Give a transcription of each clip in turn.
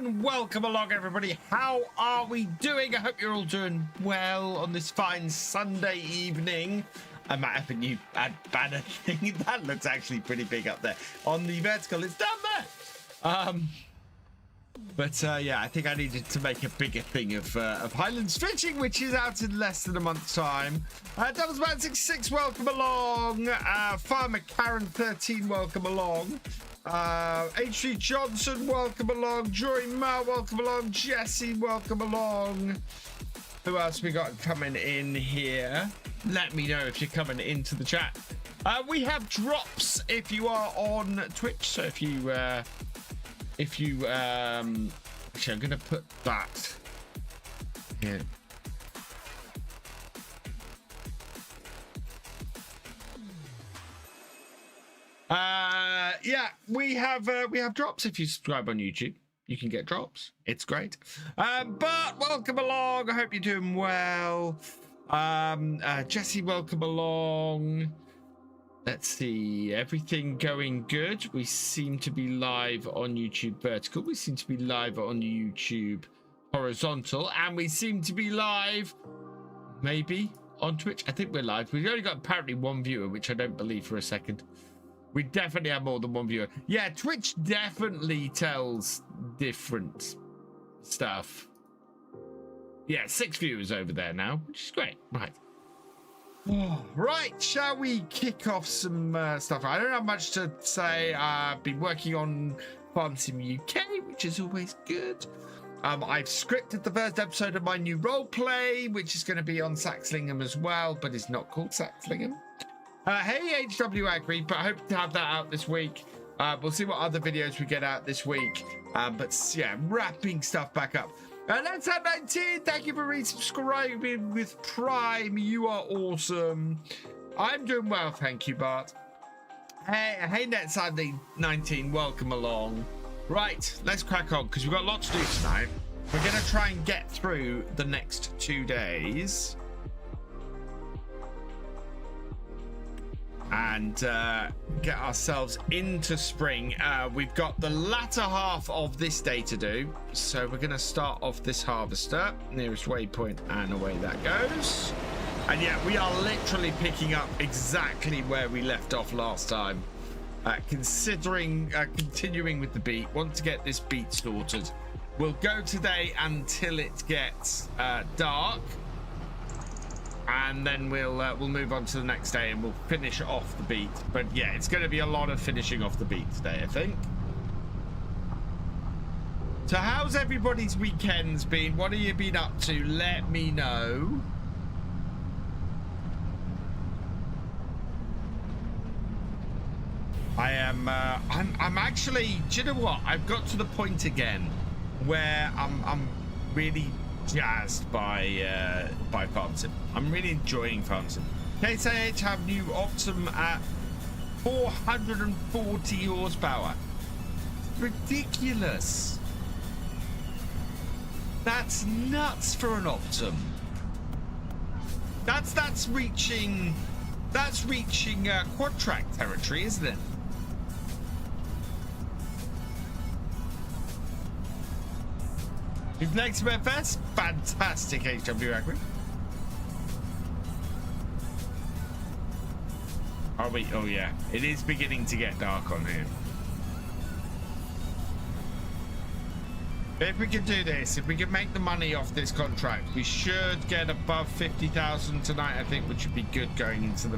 and welcome along, everybody. How are we doing? I hope you're all doing well on this fine Sunday evening. I might have a new banner thing. That looks actually pretty big up there. On the vertical, it's down there. But yeah, I think I needed to make a bigger thing of Highlands Fishing, which is out in less than a month's time. Devilsman66, welcome along. Farmer Karen 13, welcome along. H.G. Johnson, welcome along. Jory Ma, welcome along. Jesse, welcome along. Who else we got coming in here? Let me know if you're coming into the chat. We have drops if you are on Twitch. So if you actually, I'm gonna put that here. Yeah, we have drops. If you subscribe on YouTube, you can get drops. It's great. But welcome along. I hope you're doing well. Jesse, welcome along. Let's see, everything going good. We seem to be live on YouTube vertical. We seem to be live on YouTube horizontal, and we seem to be live maybe on Twitch. I think we're live. We've only got apparently one viewer, which I don't believe for a second. We definitely have more than one viewer. Yeah, Twitch definitely tells different stuff. Yeah, 6 viewers over there now, which is great. Right. Right, shall we kick off some stuff? I don't have much to say. I've been working on Farm Sim UK, which is always good. I've scripted the first episode of my new roleplay, which is going to be on Saxlingham as well, but it's not called Saxlingham. Hey, HW Agri, but I hope to have that out this week. We'll see what other videos we get out this week. But yeah, wrapping stuff back up. Let's have 19. Thank you for resubscribing with Prime. You are awesome. I'm doing well, thank you, Bart. Hey, Net19, welcome along. Right, let's crack on because we've got a lot to do tonight. We're going to try and get through the next 2 days. And get ourselves into spring. We've got the latter half of this day to do, so we're going to start off this harvester, nearest waypoint, and away that goes. And yeah, we are literally picking up exactly where we left off last time, considering continuing with the beet. Want to get this beet sorted. We'll go today until it gets dark. And then we'll move on to the next day and we'll finish off the beet. But yeah, it's going to be a lot of finishing off the beet today, I think. So how's everybody's weekends been? What have you been up to? Let me know. I'm actually, do you know what? I've got to the point again where I'm really jazzed by Farm Sim. I'm really enjoying Farm Sim. KSH have new Optum at 440 horsepower. Ridiculous. That's nuts for an Optum. That's reaching quad track territory, isn't it? Is next to FS? Fantastic, HW Agri. Are we? Oh yeah, it is beginning to get dark on here. If we can do this, if we can make the money off this contract, we should get above 50,000 tonight, I think, which would be good going into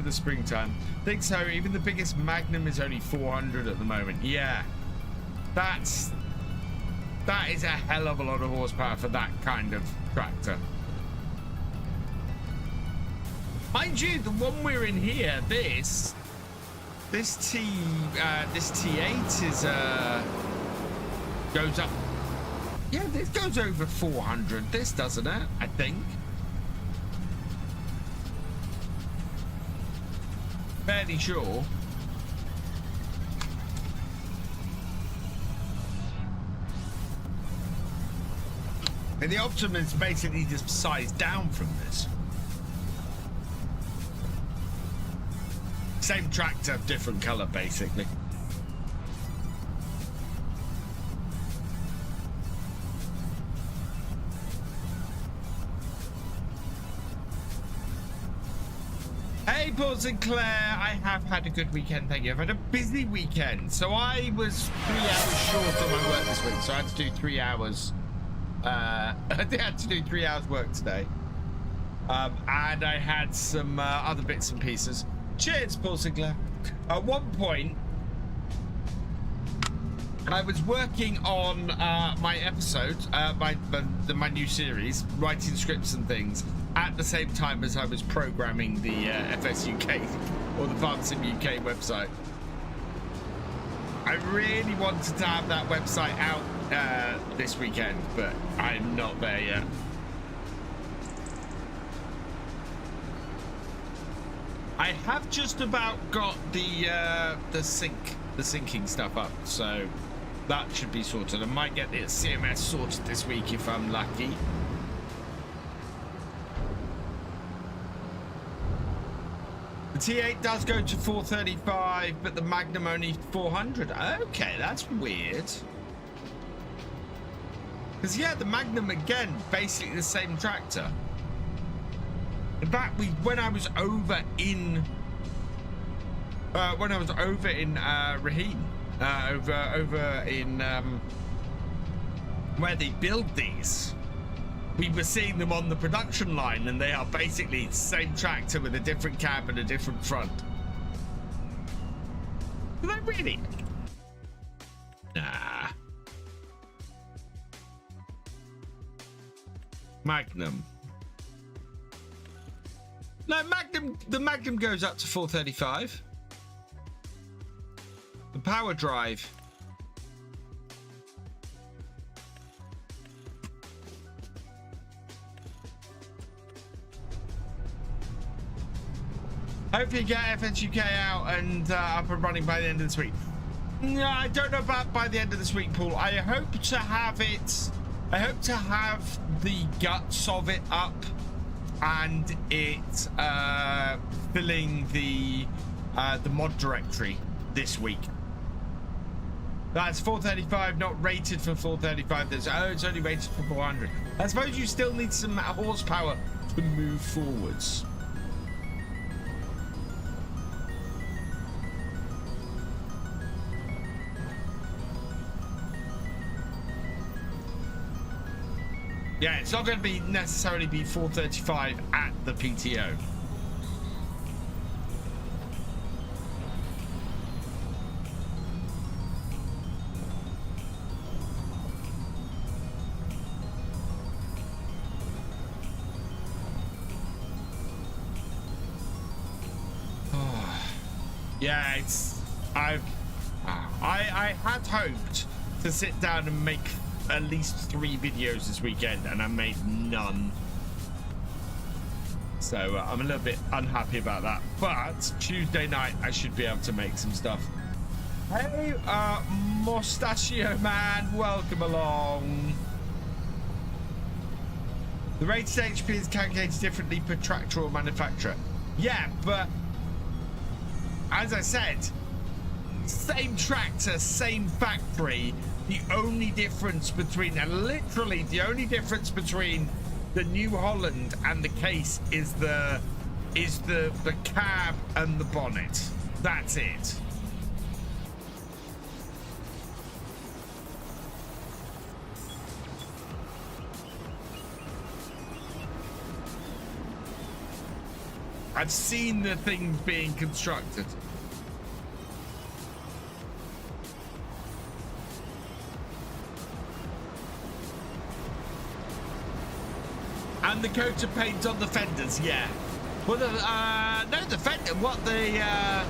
the springtime. I think so. Even the biggest Magnum is only 400 at the moment. Yeah, that is a hell of a lot of horsepower for that kind of tractor. Mind you, the one we're in here, this T8 is goes up. Yeah, this goes over 400. This doesn't it? I think. Fairly sure. And the Optimum is basically just sized down from this. Same tractor, different color, basically. Hey, Paul Sinclair. I have had a good weekend, thank you. I've had a busy weekend. So I was 3 hours short on my work this week, so I had to do 3 hours. I had to do 3 hours work today. And I had some other bits and pieces. Cheers, Paul Sinclair. At one point, I was working on my episode, my new series, writing scripts and things, at the same time as I was programming the FS UK or the FarmSim UK website. I really wanted to have that website out this weekend, but I'm not there yet. I have just about got the syncing stuff up, so that should be sorted. I might get the CMS sorted this week if I'm lucky. The T8 does go to 435, but the Magnum only 400. Okay, that's weird. Because yeah, the Magnum again, basically the same tractor. In fact, when I was over in Raheen, over in where they build these, we were seeing them on the production line, and they are basically the same tractor with a different cab and a different front. Are they really? Nah. Magnum. No, the Magnum goes up to 435. The power drive. Hopefully get FS UK out and up and running by the end of this week. No, I don't know about by the end of this week, Paul. I hope to have it. I hope to have the guts of it up and it filling the mod directory this week. That's 435, not rated for 435. It's only rated for 400. I suppose you still need some horsepower to move forwards. Yeah, it's not going to be necessarily be 435 at the PTO. Yeah, it's I had hoped to sit down and make at least 3 videos this weekend, and I made none. So I'm a little bit unhappy about that. But Tuesday night I should be able to make some stuff. Hey, Mustachio Man, welcome along. The rated HP is calculated differently per tractor or manufacturer. Yeah, but as I said, same tractor, same factory. The only difference between, and literally the only difference between the New Holland and the case is the cab and the bonnet. That's it. I've seen the thing being constructed. And the coat of paint on the fenders, yeah. Well, no, the fender, what the, I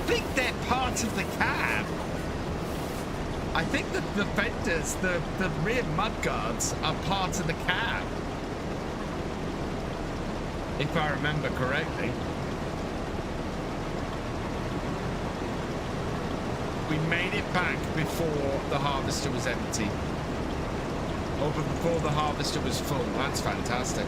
think they're part of the cab. I think that the fenders, the rear mudguards are part of the cab. If I remember correctly. We made it back before the harvester was empty. Or before the harvester was full. That's fantastic.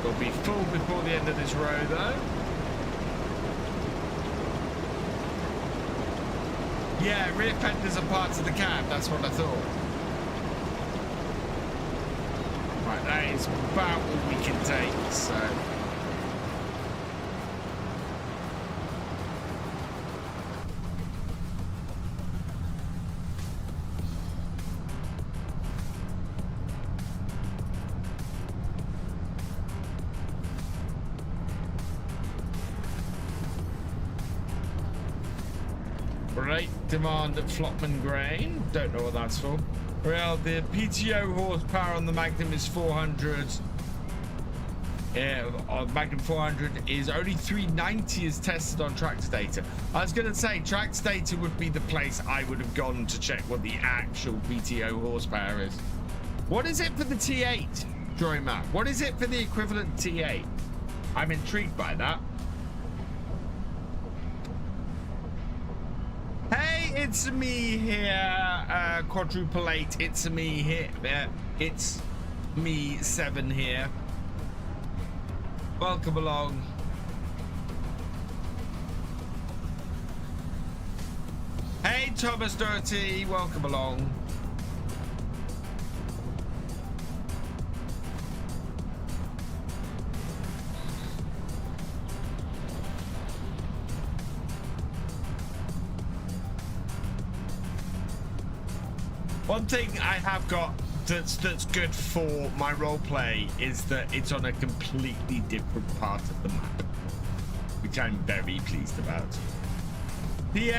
We'll be full before the end of this row, though. Yeah, rear fenders are parts of the cab. That's what I thought. Right, that is about all we can take, so... Right, demand at Flopman Grain. Don't know what that's for. Well, the PTO horsepower on the Magnum is 400. Yeah, on Magnum 400 is only 390 is tested on Tractor Data. I was going to say Tractor Data would be the place I would have gone to check what the actual PTO horsepower is. What is it for the T8, Joy Map? What is it for the equivalent T8? I'm intrigued by that. Hey, it's me here, quadruple 8. It's me here. It's me 7 here. Welcome along. Hey, Thomas Doherty. Welcome along. One thing I have got that's good for my roleplay is that it's on a completely different part of the map, which I'm very pleased about. The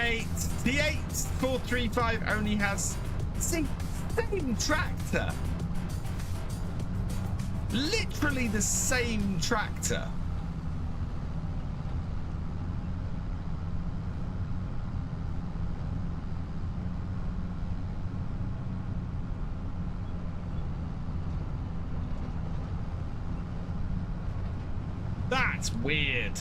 435 only has the same tractor. Literally the same tractor. That's weird.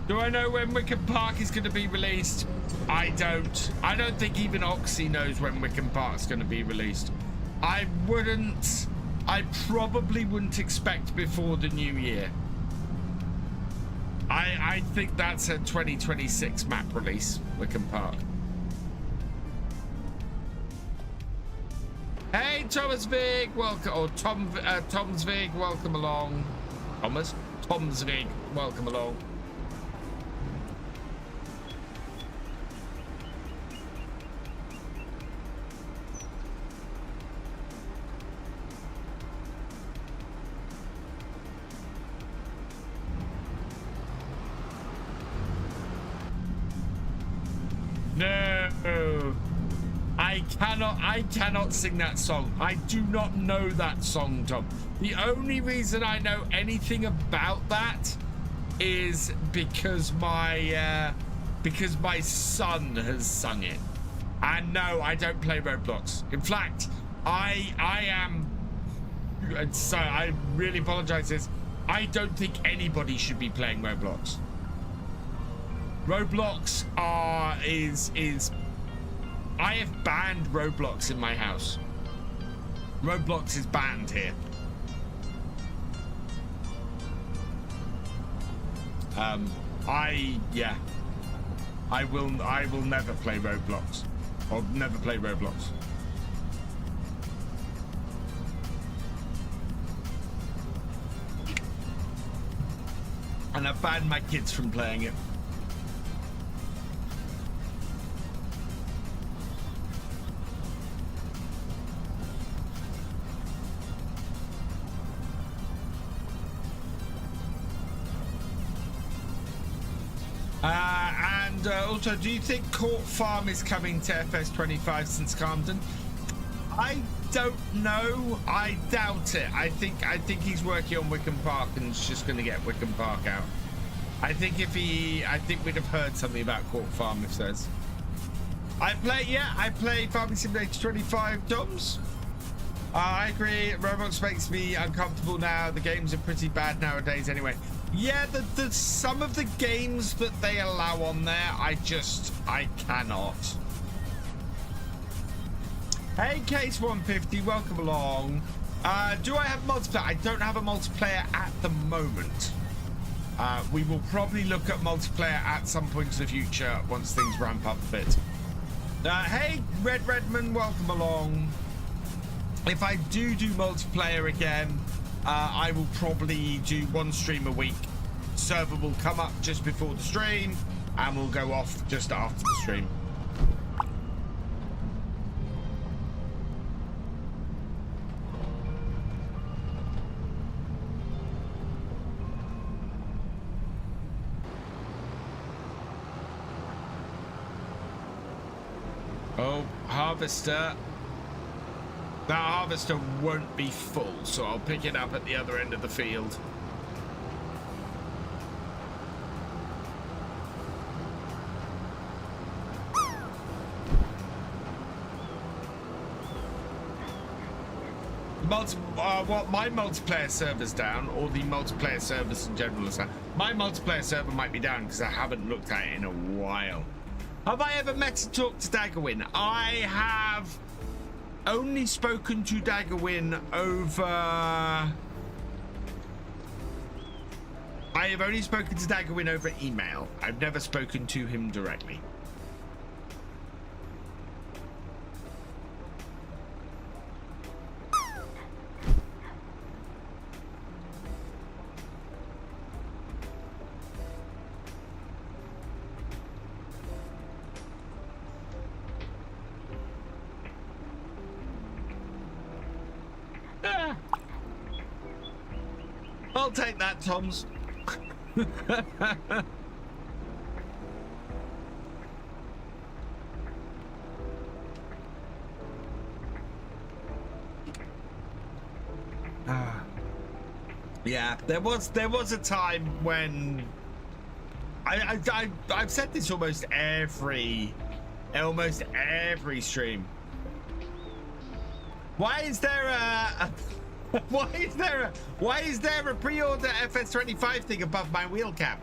Do I know when Wickham Park is going to be released? I don't. I don't think even Oxy knows when Wickham Park's going to be released. I probably wouldn't expect before the new year. I think that's a 2026 map release, Wickham Park. Hey, Thomas Vig, welcome. Or Tom's Vig, welcome along. Tom's Vig, welcome along. No, I cannot sing that song. I do not know that song, Tom. The only reason I know anything about that is because my son has sung it. And no, I don't play Roblox. In fact, I am, and so I really apologize. I don't think anybody should be playing Roblox. Roblox is I have banned Roblox in my house. Roblox is banned here. I will never play Roblox. I'll never play Roblox. And I've banned my kids from playing it. And also, do you think Court Farm is coming to FS25 since Camden? I don't know. I doubt it. I think he's working on Wickham Park and is just going to get Wickham Park out. I think we'd have heard something about Cork Farm if says. I play Farming Simulator 25, Doms. I agree. Roblox makes me uncomfortable now. The games are pretty bad nowadays anyway. Yeah, the some of the games that they allow on there, I cannot. Hey, Case 150, welcome along. Do I have multiplayer? I don't have a multiplayer at the moment. We will probably look at multiplayer at some point in the future once things ramp up a bit. Hey, Redman, welcome along. If I do multiplayer again, I will probably do one stream a week. Server will come up just before the stream, and we'll go off just after the stream. Oh, harvester. That harvester won't be full, so I'll pick it up at the other end of the field. Well, my multiplayer server's down, or the multiplayer servers in general is down. My multiplayer server might be down because I haven't looked at it in a while. Have I ever met and talked to Daggerwin? I have only spoken to Daggerwin over... I have only spoken to Daggerwin over email. I've never spoken to him directly. I'll take that, Toms. Yeah, there was a time when I've said this almost every stream. Why is there a why is there a pre-order FS25 thing above my wheel cap?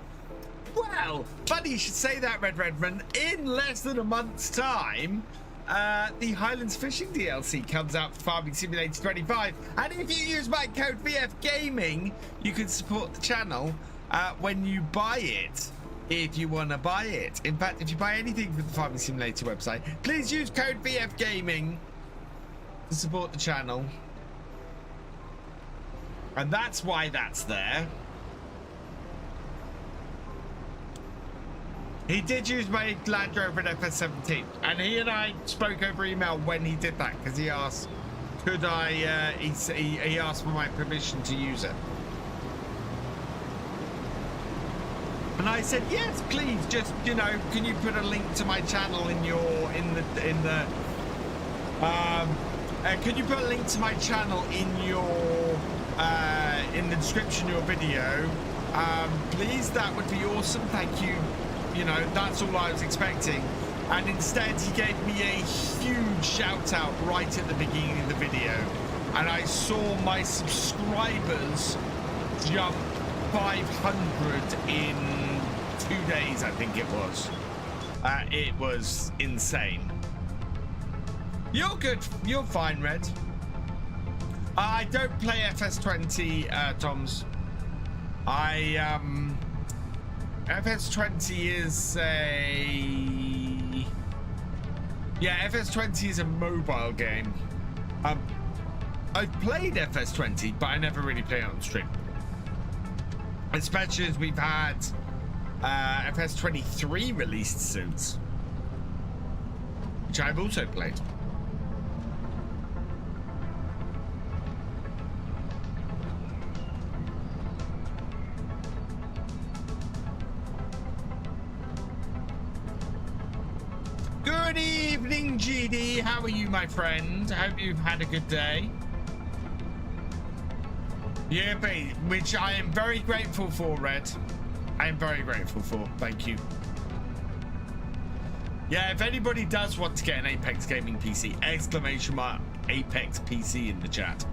Well, funny you should say that, Redman. In less than a month's time, the Highlands Fishing DLC comes out for Farming Simulator 25, and if you use my code VFGAMING, you can support the channel when you buy it. If you want to buy it. In fact, if you buy anything from the Farming Simulator website, please use code VFGAMING to support the channel. And that's why that's there. He did use my Land Rover in FS17, and he and I spoke over email when he did that, because he asked, could I, he asked for my permission to use it. And I said, yes, please, just, you know, can you put a link to my channel in your, can you put a link to my channel in the description of your video, please? That would be awesome. Thank you. You know, that's all I was expecting. And instead, he gave me a huge shout out right at the beginning of the video, and I saw my subscribers jump 500 in 2 days. I think it was. It was insane. You're good. You're fine, Red. I don't play FS20, Toms. FS20 is a... Yeah, FS20 is a mobile game. I've played FS20, but I never really play it on stream. Especially as we've had FS23 released since, which I've also played. Good evening, GD. How are you, my friend? I hope you've had a good day. Yeah, which I am very grateful for, Red. I am very grateful for. Thank you. Yeah, if anybody does want to get an Apex Gaming PC, exclamation mark Apex PC in the chat.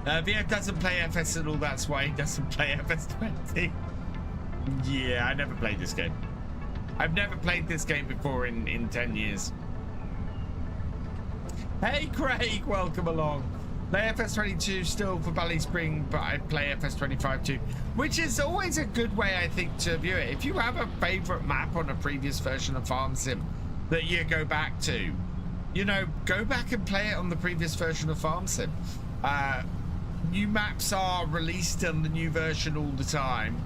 VF doesn't play FS at all, that's why he doesn't play FS20. Yeah, I never played this game. I've never played this game before in 10 years. Hey Craig, welcome along. Play FS22 still for Bally Spring, but I play FS25 too, which is always a good way, I think, to view it. If you have a favorite map on a previous version of Farm Sim that you go back to, you know, go back and play it on the previous version of Farm Sim. New maps are released on the new version all the time,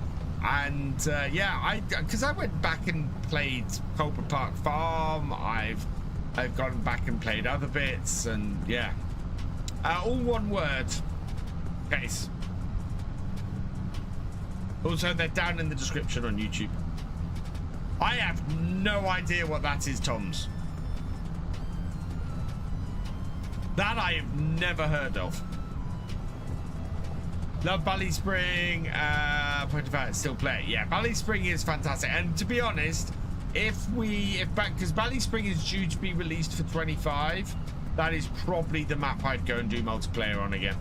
and yeah, because I went back and played Colbert Park Farm. I've gone back and played other bits, and yeah. All one word. Case. Also, they're down in the description on YouTube. I have no idea what that is, Tom's. That I have never heard of. Love Bally Spring. Point of out, still play it. Yeah, Bally Spring is fantastic. And to be honest, because Bally Spring is due to be released for 25. That is probably the map I'd go and do multiplayer on again.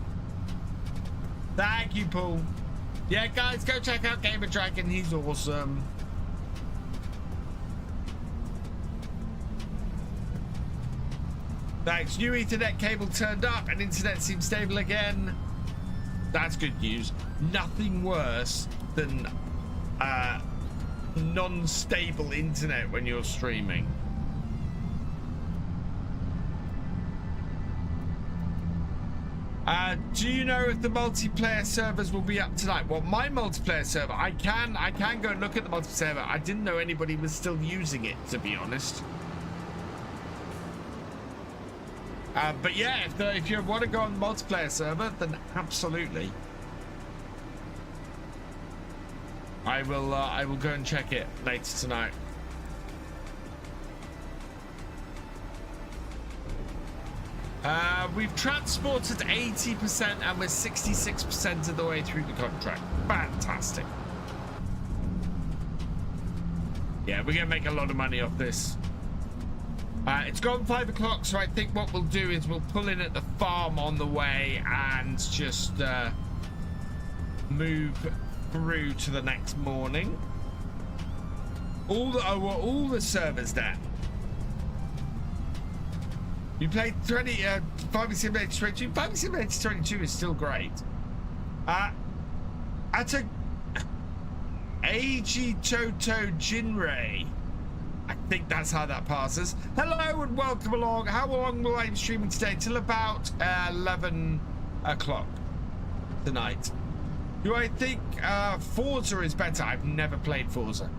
Thank you, Paul. Yeah, guys, go check out Gamer Dragon. He's awesome. Thanks. New Ethernet cable turned up and internet seems stable again. That's good news. Nothing worse than non-stable internet when you're streaming. Do you know if the multiplayer servers will be up tonight? Well, my multiplayer server, I can go and look at the multiplayer server. I didn't know anybody was still using it, to be honest. But yeah, if you want to go on the multiplayer server, then absolutely. I will go and check it later tonight. We've transported 80% and we're 66% of the way through the contract. Fantastic. Yeah, we're gonna make a lot of money off this. It's gone 5 o'clock, so I think what we'll do is we'll pull in at the farm on the way and just move through to the next morning. All the servers down. You played 5 Simulator 22. 5 Simulator 22 is still great. At a Eiji Toto Jinrei. I think that's how that passes. Hello and welcome along. How long will I be streaming today? Till about 11 o'clock tonight. Do I think Forza is better? I've never played Forza.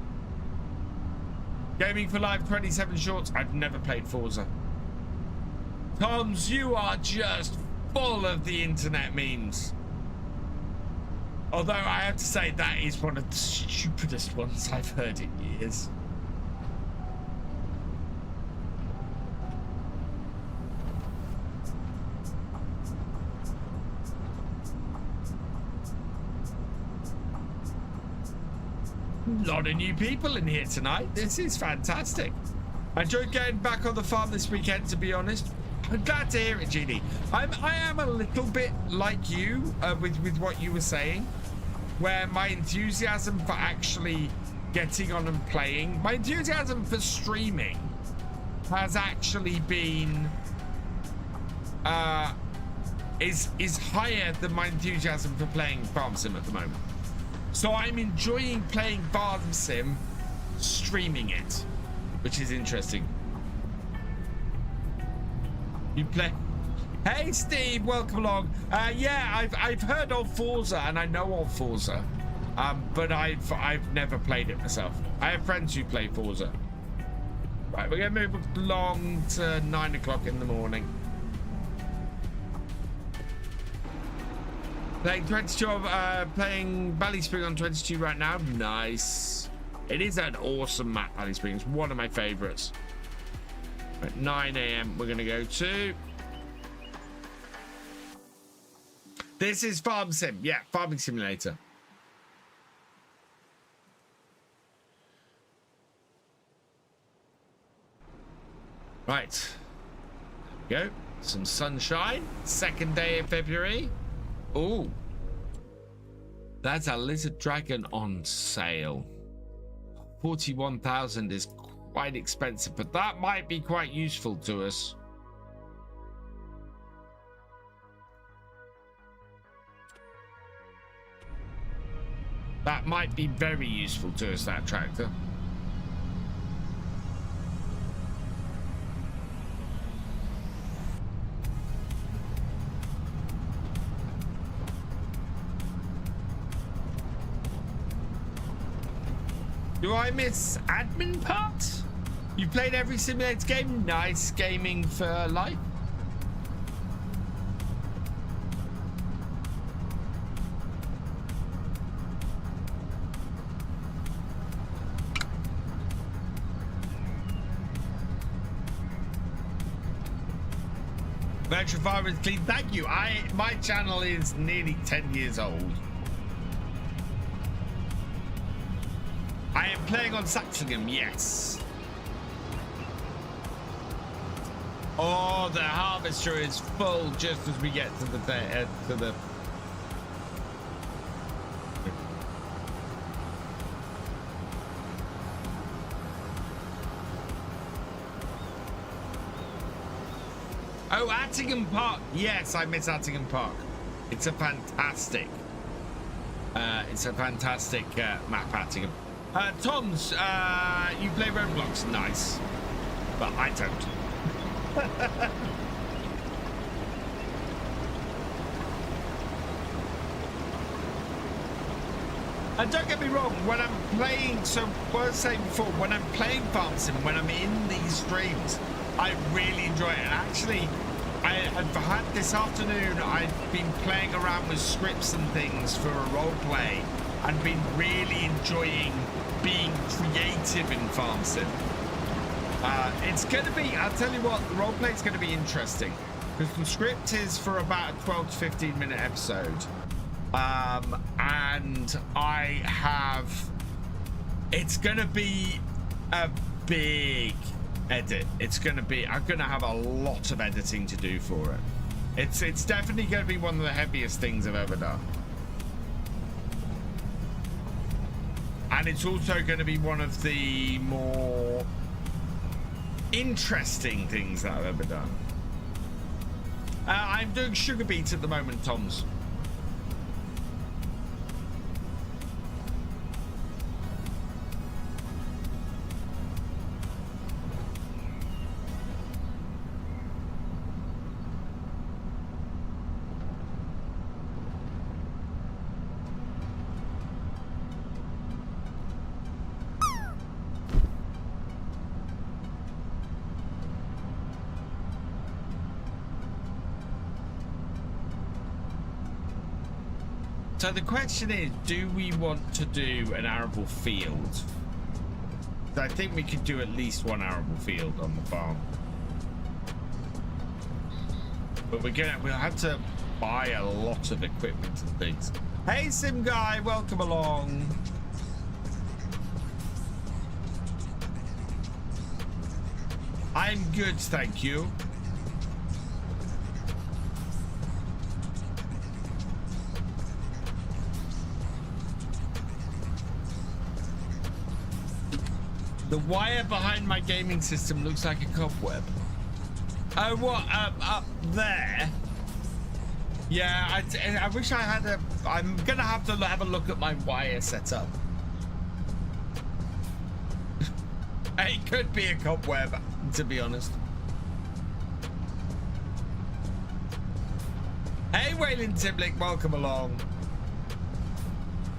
Gaming for Live 27 Shorts. I've never played Forza. Toms, you are just full of the internet memes. Although I have to say that is one of the stupidest ones I've heard in years. A lot of new people in here tonight. This is fantastic. I enjoyed getting back on the farm this weekend, to be honest. I'm glad to hear it, GD. I am a little bit like you with what you were saying, where my enthusiasm for actually getting on and playing, my enthusiasm for streaming has actually been is higher than my enthusiasm for playing Farm Sim at the moment. So I'm enjoying playing Farm Sim, streaming it, which is interesting. You play? Hey Steve, welcome along. Yeah, I've heard of Forza and I know of Forza, but I've never played it myself. I have friends who play Forza. Right, we're gonna move along to 9 o'clock in the morning. Playing 22, playing Bally Spring on 22 right now. Nice. It is an awesome map, Bally Spring. It's one of my favorites. At 9 a.m. we're gonna go to. This is Farm Sim. Yeah, Farming Simulator. Right. Go. Some sunshine. Second day of February. Ooh. That's a lizard dragon on sale. 41,000 is quite expensive, but that might be quite useful to us. That might be very useful to us, that tractor. Do I miss admin parts? You played every simulator game? Nice gaming for life. VFGAMING is clean. Thank you. My channel is nearly 10 years old. I am playing on Saxlingham, yes. Oh, the harvester is full just as we get to the Oh, Attingham Park. Yes, I miss Attingham Park. It's a fantastic map, Attingham. Tom's, you play Roblox, nice, but I don't. And don't get me wrong, when I'm playing, so what I was saying before, when I'm playing Farm Sim, when I'm in these streams, I really enjoy it. And actually, I've had this afternoon, I've been playing around with scripts and things for a role play and been really enjoying being creative in Farm Sim. It's going to be, I'll tell you what, the role play is going to be interesting because the script is for about a 12 to 15 minute episode. And I have, it's going to be a big edit. It's going to be, I'm going to have a lot of editing to do for it. It's definitely going to be one of the heaviest things I've ever done. And it's also going to be one of the more interesting things that I've ever done. I'm doing sugar beet at the moment, Tom's. So the question is, do we want to do an arable field? I think we could do at least one arable field on the farm. But we'll have to buy a lot of equipment and things. Hey, Sim Guy, welcome along. I'm good, thank you. The wire behind my gaming system looks like a cobweb. Oh, what? Up there? Yeah, I wish I had a... I'm gonna have to have a look at my wire setup. It could be a cobweb, to be honest. Hey, Waylon Timlick, welcome along.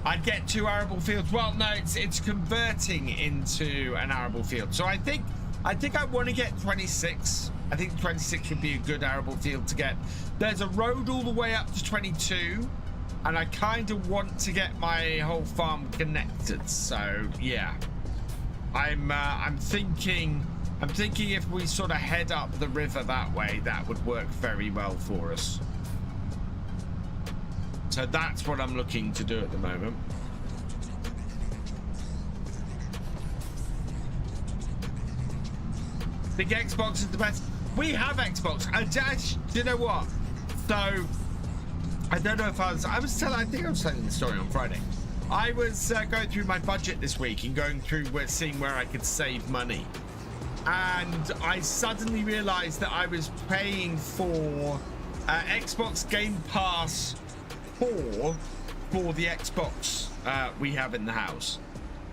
I'd get 2 arable fields. Well, no, it's converting into an arable field. So I think I want to get 26. I think 26 would be a good arable field to get. There's a road all the way up to 22, and I kind of want to get my whole farm connected. So yeah, I'm thinking if we sort of head up the river that way, that would work very well for us. So that's what I'm looking to do at the moment. Think Xbox is the best? We have Xbox. Do you know what? So, I don't know if I was telling, I think I was telling the story on Friday. I was going through my budget this week and going through seeing where I could save money. And I suddenly realized that I was paying for Xbox Game Pass 4 for the Xbox we have in the house.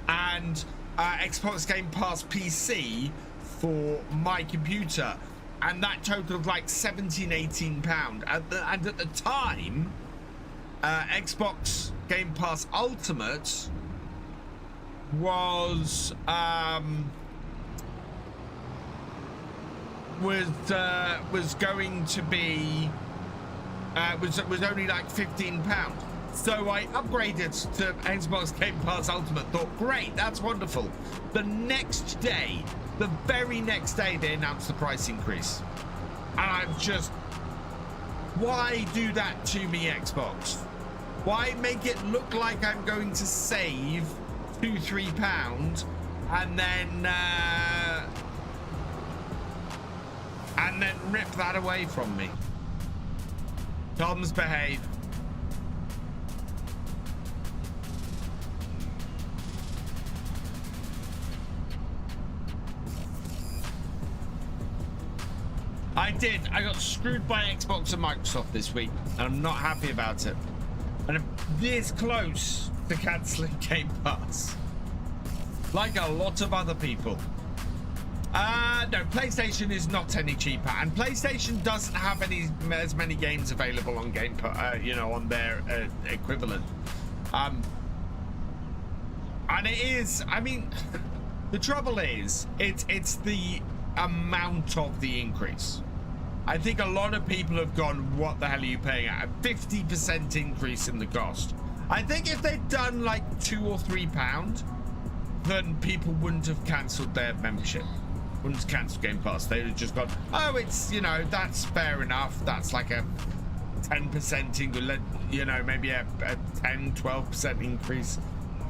And Xbox Game Pass PC for my computer. And that totaled like 17-18 pound. And at the time, Xbox Game Pass Ultimate was going to be was only like 15 pound. So I upgraded to Xbox Game Pass Ultimate. Thought, great, that's wonderful. The next day, the very next day, they announced the price increase, and I'm just, why do that to me, Xbox? Why make it look like I'm going to save £2-3 and then rip that away from me? Toms, behave. I did. I got screwed by Xbox and Microsoft this week, and I'm not happy about it. And I'm this close to cancelling Game Pass, like a lot of other people. No, PlayStation is not any cheaper, and PlayStation doesn't have as many games available on Game Pass, you know, on their equivalent. And it is, I mean, the trouble is, it's the amount of the increase. I think a lot of people have gone, what the hell are you paying at? A 50% increase in the cost. I think if they'd done like £2 or £3, then people wouldn't have cancelled their membership. Wouldn't have cancelled Game Pass. They'd have just gone, oh, it's, you know, that's fair enough. That's like a 10% you know, maybe a 10-12% increase.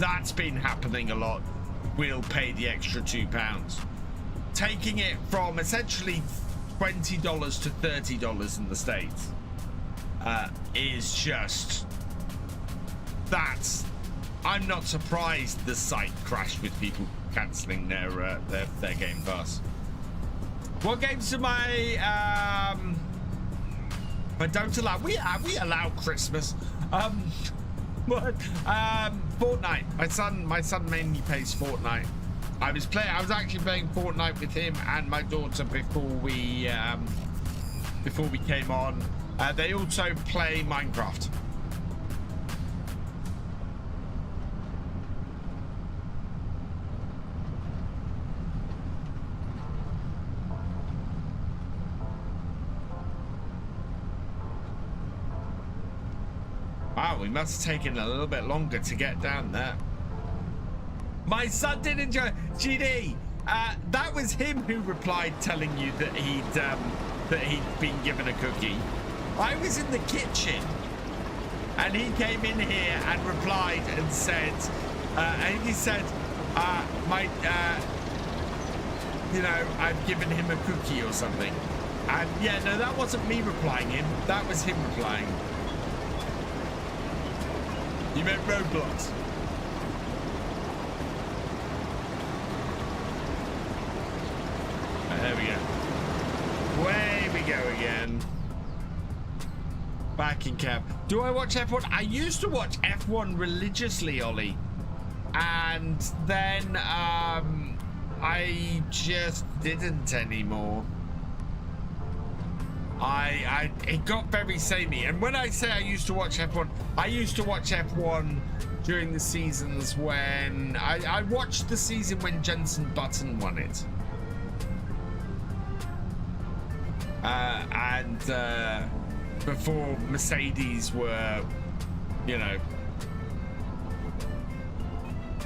That's been happening a lot. We'll pay the extra £2. Taking it from essentially $20 to $30 in the States is just, that's, I'm not surprised the site crashed with people cancelling their Game Pass. What games am I don't allow? We allow Christmas. What? Fortnite. My son mainly plays Fortnite. I was actually playing Fortnite with him and my daughter before we came on. They also play Minecraft. Wow, we must have taken a little bit longer to get down there. My son did enjoy. GD, that was him who replied, telling you that he'd been given a cookie. I was in the kitchen, and he came in here and replied and said, and he said, you know, I've given him a cookie or something. And yeah, no, that wasn't me replying him. That was him replying. You meant Roblox. There we go. Way we go again. Back in cab. Do I watch F1? I used to watch F1 religiously, Ollie. And then I just didn't anymore. It got very samey. And when I say I used to watch F1, I used to watch F1 during the seasons when I watched the season when Jenson Button won it. And before Mercedes were, you know.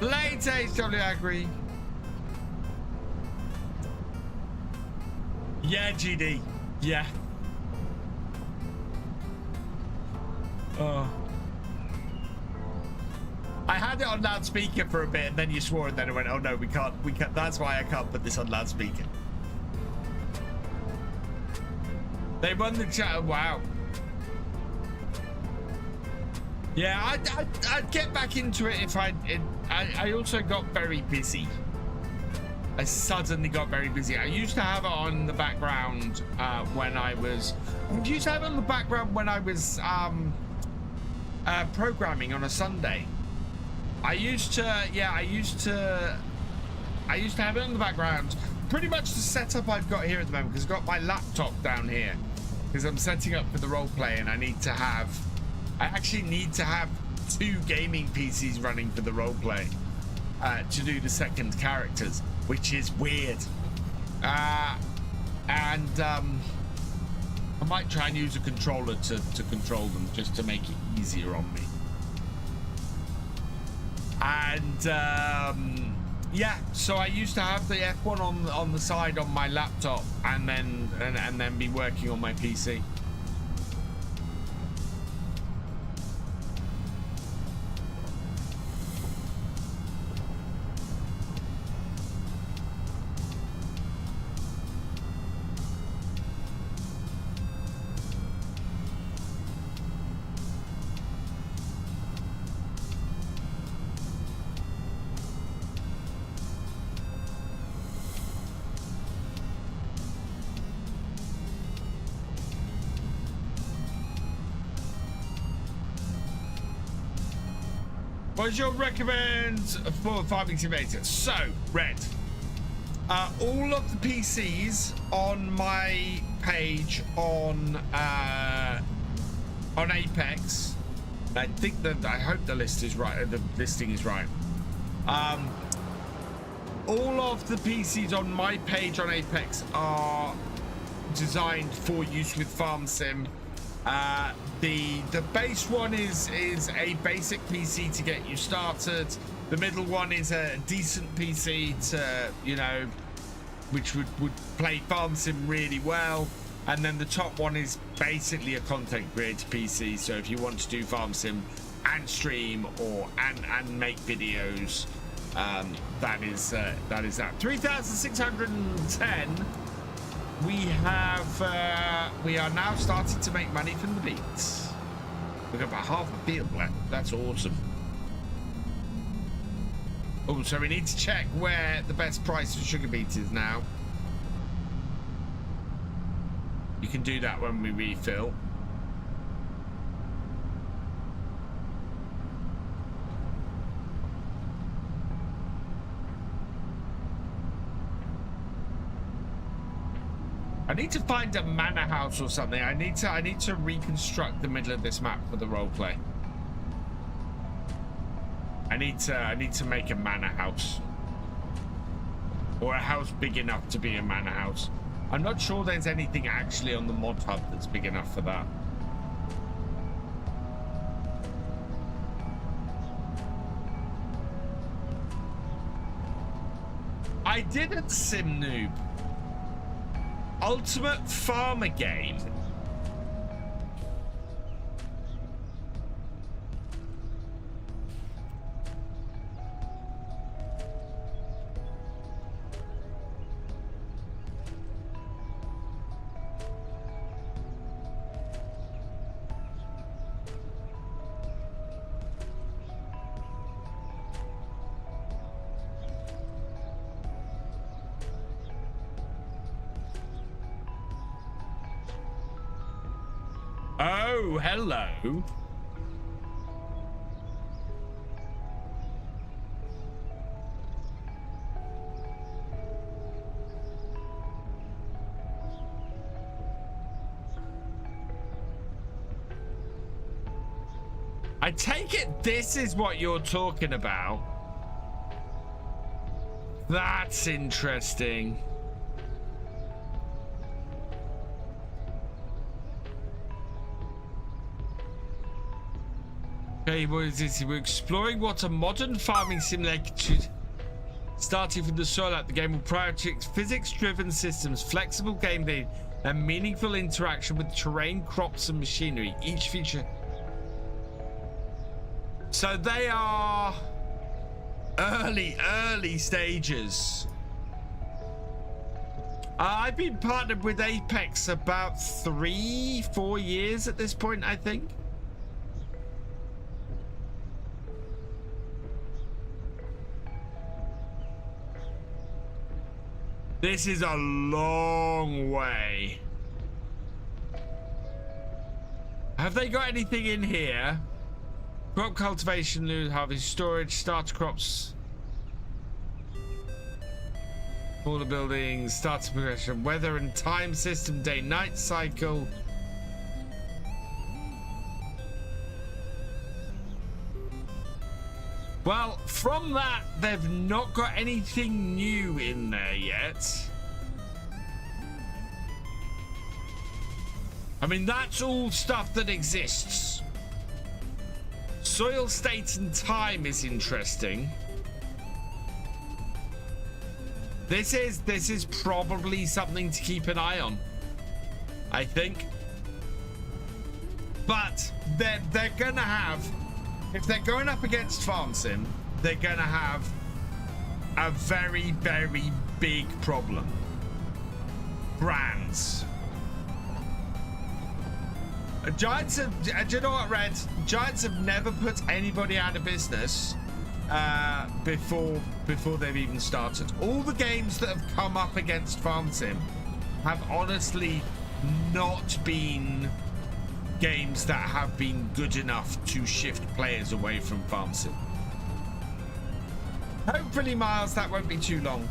Late age, totally agree. Yeah, GD. Yeah. I had it on loudspeaker for a bit, and then you swore, and then I went, oh no, we can't, that's why I can't put this on loudspeaker. They run the chat. Wow. Yeah, I'd get back into it if I also got very busy. I suddenly got very busy. I used to have it on the background when I was programming on a Sunday. I used to have it on the background. Pretty much the setup I've got here at the moment, because I've got my laptop down here because I'm setting up for the role play, and I actually need to have 2 gaming PCs running for the role play to do the second characters, which is weird. I might try and use a controller to control them, just to make it easier on me. And yeah, so I used to have the F1 on the side on my laptop, and then be working on my PC. What's your recommend for Farming Simulator? So, Red, all of the PCs on my page on Apex, I hope the list is right. The listing is right. All of the PCs on my page on Apex are designed for use with Farm Sim. The base one is a basic PC to get you started. The middle one is a decent PC to, you know, which would play Farm Sim really well. And then the top one is basically a content creator PC. So if you want to do Farm Sim and stream and make videos, that is that. 3,610. We are now starting to make money from the beets. We've got about half a field left. That's awesome. Oh, so we need to check where the best price for sugar beets is now. You can do that when we refill. I need to find a manor house or something. I need to reconstruct the middle of this map for the roleplay. I need to make a manor house, or a house big enough to be a manor house. I'm not sure there's anything actually on the mod hub that's big enough for that. I didn't sim noob. Ultimate Farmer game. Oh, hello. I take it this is what you're talking about. That's interesting. Okay, what is this? We're exploring what a modern farming simulator should. Starting from the soil up, the game will prioritize physics-driven systems, flexible gameplay, and meaningful interaction with terrain, crops, and machinery. Each feature. So they are early stages. I've been partnered with Apex about 3-4 years at this point, I think. This is a long way. Have they got anything in here? Crop cultivation, loot, harvest, storage, starter crops. Smaller buildings, starter progression, weather and time system, day-night cycle. Well, from that, they've not got anything new in there yet. I mean, that's all stuff that exists. Soil state and time is interesting. This is probably something to keep an eye on, I think. But they're gonna have, if they're going up against Farm Sim, they're gonna have a very, very big problem. Brands. Giants have, do you know what, Red? Giants have never put anybody out of business before they've even started. All the games that have come up against Farm Sim have honestly not been games that have been good enough to shift players away from Farm Sim. Hopefully, Miles, that won't be too long.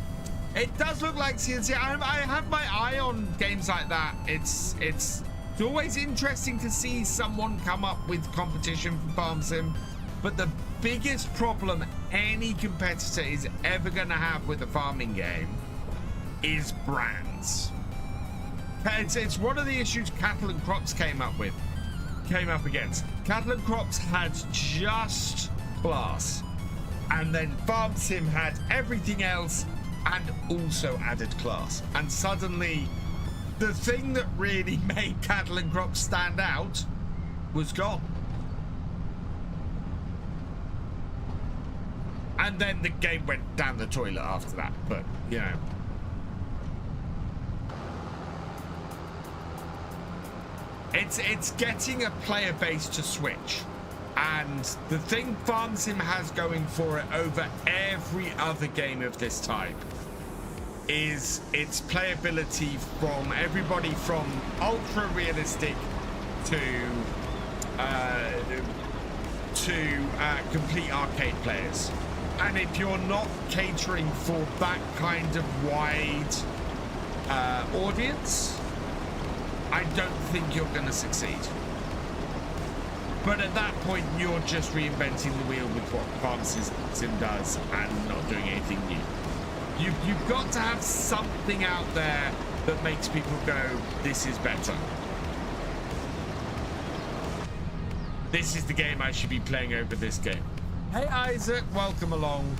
It does look like CNC. I have my eye on games like that. It's always interesting to see someone come up with competition for Farm Sim, but the biggest problem any competitor is ever going to have with a farming game is brands. It's one of the issues Cattle and Crops came up against. Cattle and Crops had just class, and then Farm Sim had everything else and also added class, and suddenly the thing that really made Cattle and Crops stand out was gone. And then the game went down the toilet after that, but you know. It's getting a player base to switch. And the thing Farm Sim has going for it over every other game of this type is its playability from everybody from ultra realistic to complete arcade players. And if you're not catering for that kind of wide audience, I don't think you're going to succeed. But at that point, you're just reinventing the wheel with what Farm Sim does and not doing anything new. You've got to have something out there that makes people go, this is better. This is the game I should be playing over this game. Hey, Isaac, welcome along.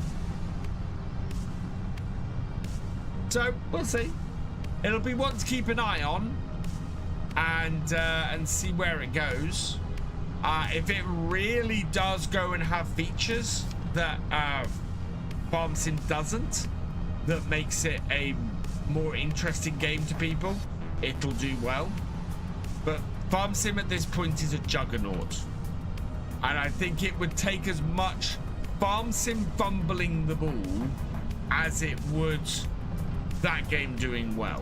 So, we'll see. It'll be one to keep an eye on and see where it goes. If it really does go and have features that Farm Sim doesn't, that makes it a more interesting game to people, it'll do well. But Farm Sim at this point is a juggernaut. And I think it would take as much Farm Sim fumbling the ball as it would that game doing well.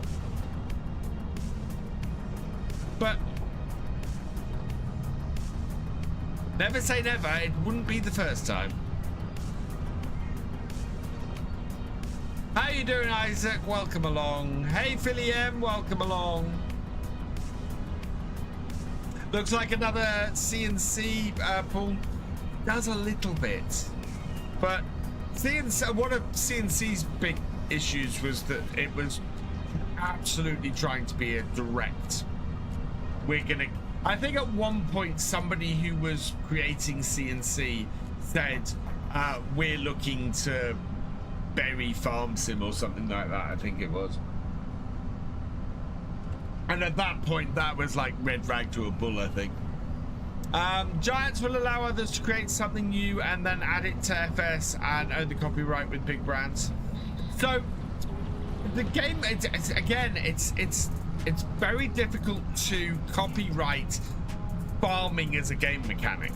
But never say never, it wouldn't be the first time. How you doing, Isaac? Welcome along. Hey, Philly M, welcome along. Looks like another CNC pool. Does a little bit. But CNC, one of CNC's big issues was that it was absolutely trying to be a direct. I think at one point somebody who was creating CNC said, we're looking to bury Farm Sim or something like that, I think it was. And at that point, that was like red rag to a bull, I think. Giants will allow others to create something new and then add it to FS and own the copyright with big brands. So, the game, it's very difficult to copyright farming as a game mechanic.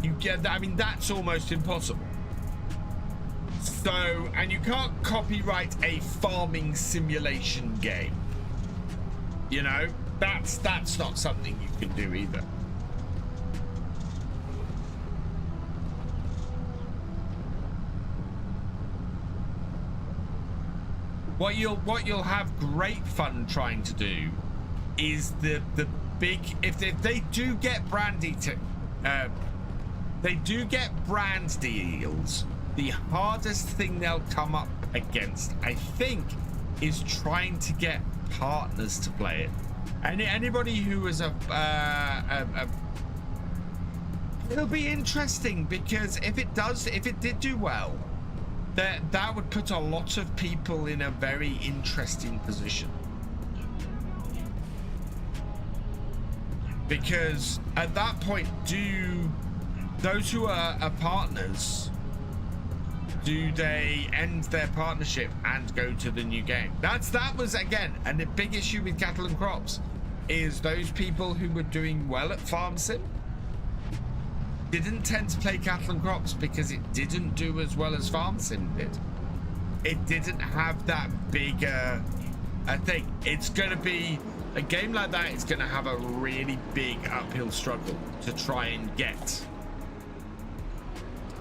You get, I mean, that's almost impossible. So, and you can't copyright a farming simulation game. You know, that's not something you can do either. What you'll have great fun trying to do is the big, if they do get brand deals, the hardest thing they'll come up against, I think, is trying to get partners to play it. And anybody who is it'll be interesting, because if it did do well, that would put a lot of people in a very interesting position. Because at that point, do those who are partners, do they end their partnership and go to the new game? That was again, and the big issue with cattle and crops is those people who were doing well at farm sim didn't tend to play cattle and crops because it didn't do as well as farm sim did. It didn't have that bigger thing. It's gonna be a game like that. It's gonna have a really big uphill struggle to try and get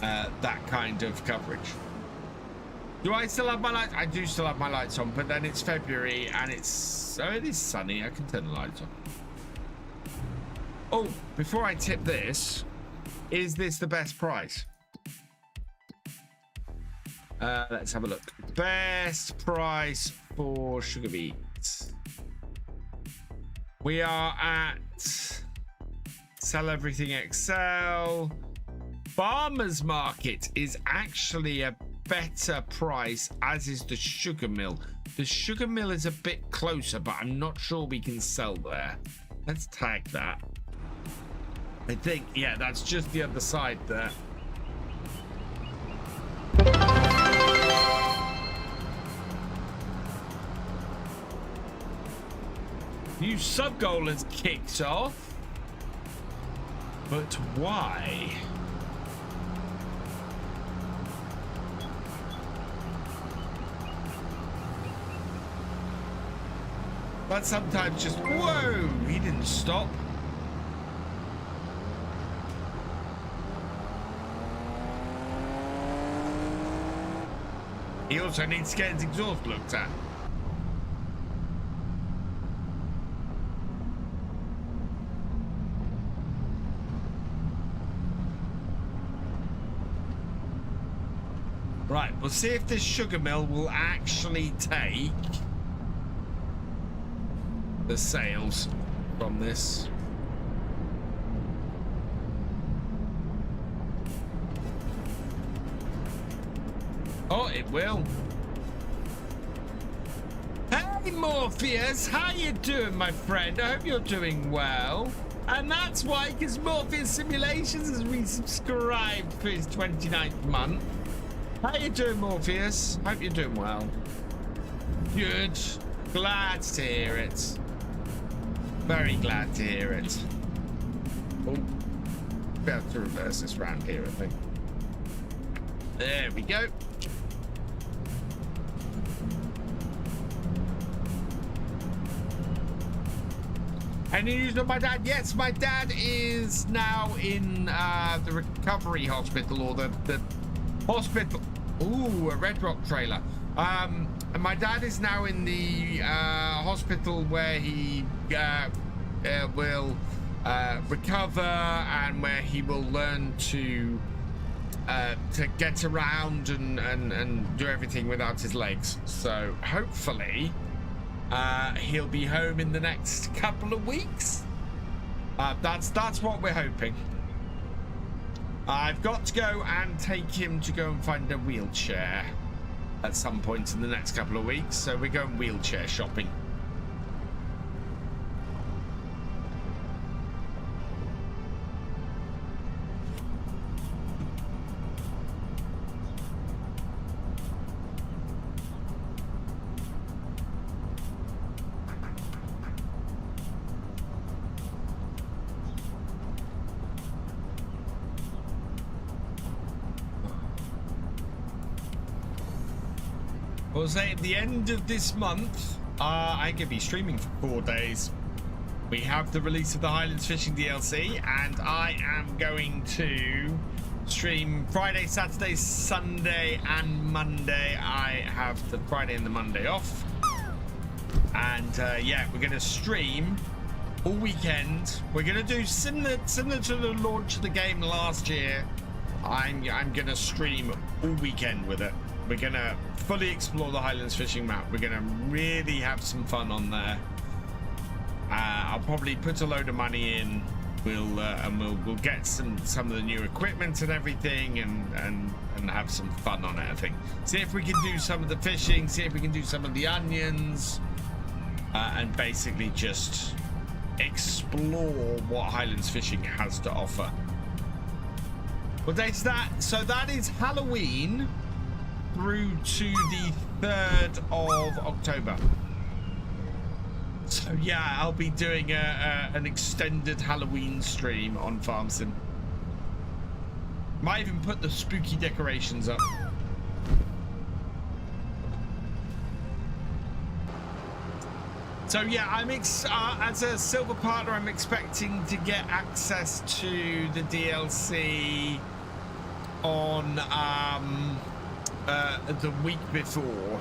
that kind of coverage. Do I still have my lights? I do still have my lights on, but then it's February and it is sunny. I can turn the lights on. Oh, before I tip this, is this the best price? Let's have a look. Best price for sugar beets. We are at Sell Everything XL. Farmers Market is actually a better price, as is the sugar mill. The sugar mill is a bit closer, but I'm not sure we can sell there. Let's tag that. I think, yeah, that's just the other side there. New sub goal has kicked off, but why? But sometimes just, whoa, he didn't stop. He also needs to get his exhaust looked at. Right, we'll see if this sugar mill will actually take the sales from this. Oh, it will. Hey, Morpheus, how you doing, my friend? I hope you're doing well. And that's why, because Morpheus Simulations has resubscribed for his 29th month. How you doing, Morpheus? Hope you're doing well. Good. Glad to hear it. Very glad to hear it. Oh, be able to reverse this round here, I think. There we go. Any news on my dad? Yes, my dad is now in the recovery hospital, or the hospital. Ooh, a Red Rock trailer. And my dad is now in the hospital where he will recover, and where he will learn to get around and do everything without his legs. So hopefully he'll be home in the next couple of weeks. That's what we're hoping. I've got to go and take him to go and find a wheelchair at some point in the next couple of weeks, so we're going wheelchair shopping. We'll say at the end of this month, I could be streaming for 4 days. We have the release of the Highlands Fishing DLC, and I am going to stream Friday, Saturday, Sunday, and Monday. I have the Friday and the Monday off. And yeah, we're going to stream all weekend. We're going to do similar to the launch of the game last year. I'm going to stream all weekend with it. We're going to fully explore the Highlands Fishing map. We're going to really have some fun on there. I'll probably put a load of money in. We'll get some of the new equipment and everything, and have some fun on it. I think. See if we can do some of the fishing. See if we can do some of the onions, and basically just explore what Highlands Fishing has to offer. What date's that? So that is Halloween through to the 3rd of October. So yeah, I'll be doing an extended Halloween stream on FarmSim. Might even put the spooky decorations up. So yeah, I'm as a silver partner, I'm expecting to get access to the DLC on the week before.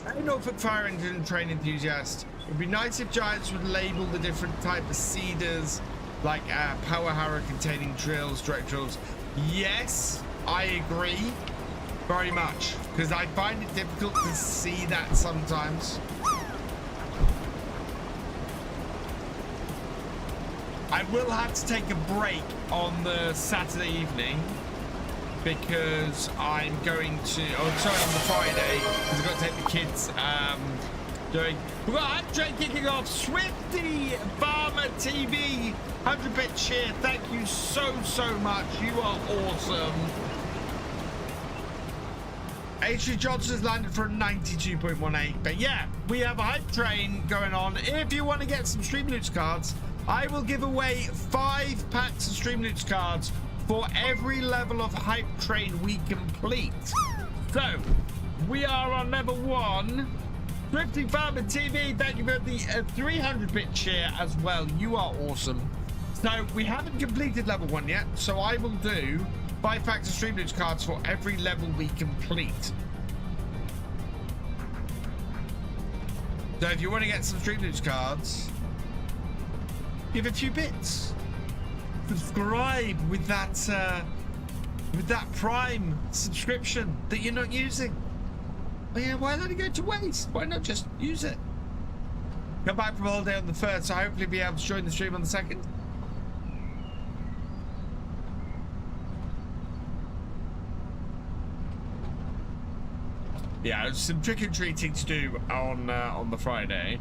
Hey, Norfolk Fire Engine Train Enthusiast. It would be nice if Giants would label the different type of seeders, like power harrow containing drills, direct drills. Yes, I agree very much, because I find it difficult to see that sometimes. I will have to take a break on the Saturday evening, because I'm going to, oh sorry, on the Friday, because I've got to take the kids we've got Andre kicking off. Swifty Farmer TV 100-bit share, thank you so much, you are awesome. H.G. Johnson's landed for a 92.18, but yeah, we have a hype train going on. If you want to get some Streamloots cards, I will give away 5 packs of Streamloots cards for every level of hype train we complete. So we are on level 1. Thrifty Farmer TV, thank you for the 300-bit share as well. You are awesome. So we haven't completed level 1 yet, so I will do 5 packs of Streamloots cards for every level we complete. So if you want to get some Streamloots cards, give a few bits. Subscribe with that Prime subscription that you're not using. Oh yeah, why let it go to waste? Why not just use it? Come back from holiday on the 3rd, so hopefully be able to join the stream on the 2nd. Yeah, there's some trick and treating to do on the Friday.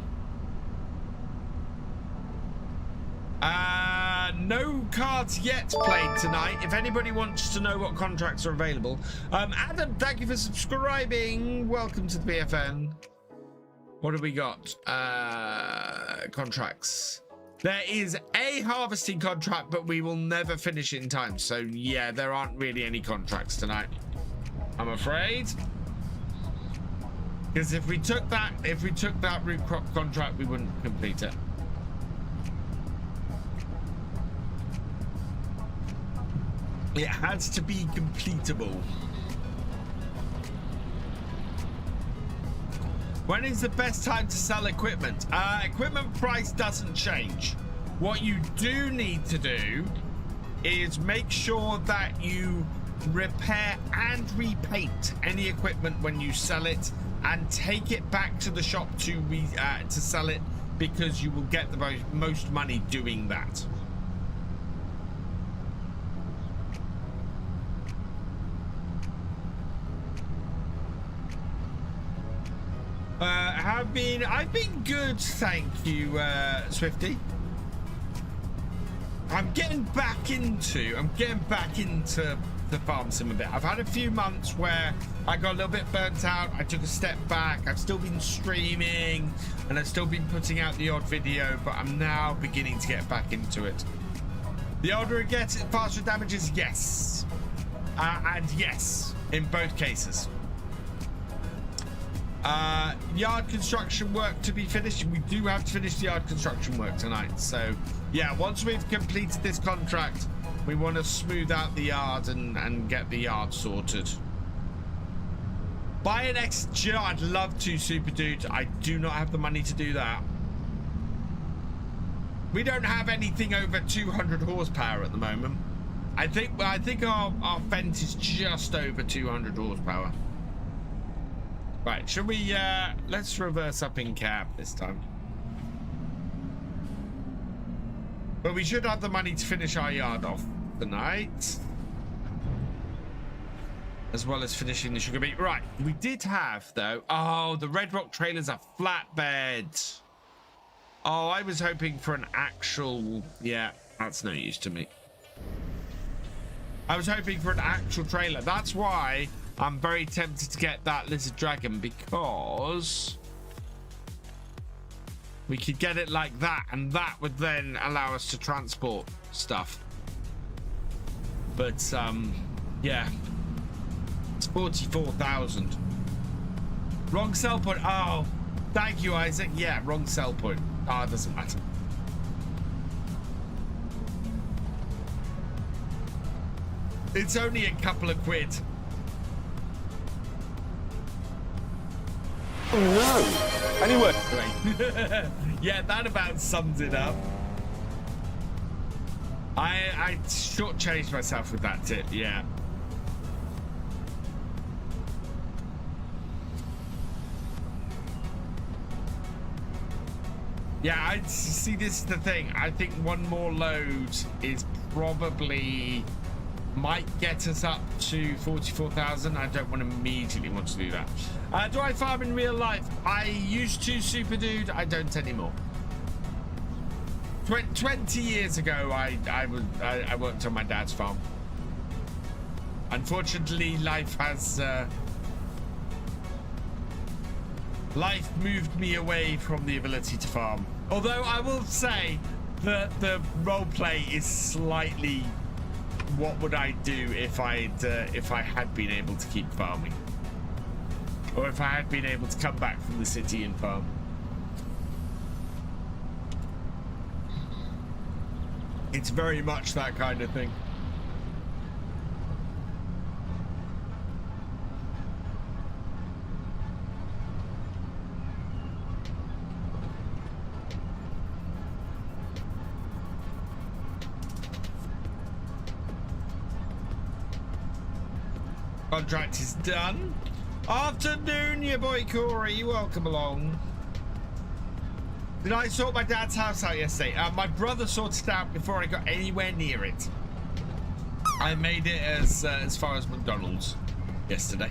No cards yet played tonight. If anybody wants to know what contracts are available, Adam, thank you for subscribing. Welcome to the BFN. What have we got? Contracts. There is a harvesting contract, but we will never finish it in time. So yeah, there aren't really any contracts tonight, I'm afraid. Because if we took that root crop contract, we wouldn't complete it. It has to be completable. When is the best time to sell equipment? Equipment price doesn't change. What you do need to do is make sure that you repair and repaint any equipment when you sell it, and take it back to the shop to sell it, because you will get the most money doing that. I've been good, thank you, Swifty. I'm getting back into the farm sim a bit. I've had a few months where I got a little bit burnt out. I took a step back. I've still been streaming and I've still been putting out the odd video, but I'm now beginning to get back into it. The older it gets, it faster it damages, yes. And yes, in both cases. Yard construction work to be finished. We do have to finish the yard construction work tonight. So, yeah, once we've completed this contract, we want to smooth out the yard and get the yard sorted. Buy an XG. I'd love to, Super Dude. I do not have the money to do that. We don't have anything over 200 horsepower at the moment. I think our fence is just over 200 horsepower. Right, should we, let's reverse up in cab this time. But we should have the money to finish our yard off tonight. As well as finishing the sugar beet. Right, we did have, though, oh, the Red Rock trailer's a flatbed. Oh, I was hoping for an actual, yeah, that's no use to me. I was hoping for an actual trailer. That's why I'm very tempted to get that Lizard Dragon, because we could get it like that, and that would then allow us to transport stuff. But, yeah. It's 44,000. Wrong sell point. Oh, thank you, Isaac. Yeah, wrong sell point. Ah, it doesn't matter. It's only a couple of quid. Oh no. Anyway. Yeah, that about sums it up. I shortchanged myself with that tip, yeah. Yeah, I see. This is the thing. I think one more load is probably might get us up to 44,000. I don't want to immediately want to do that. Do I farm in real life? I used to, Super Dude. I don't anymore. 20 years ago, I worked on my dad's farm. Unfortunately, life has life moved me away from the ability to farm. Although I will say that the role play is slightly what would I do if I had been able to keep farming, or if I had been able to come back from the city and farm. It's very much that kind of thing. Contract is done. Afternoon, your boy Corey. Welcome along. Did I sort my dad's house out yesterday? My brother sorted it out before I got anywhere near it. I made it as far as McDonald's yesterday.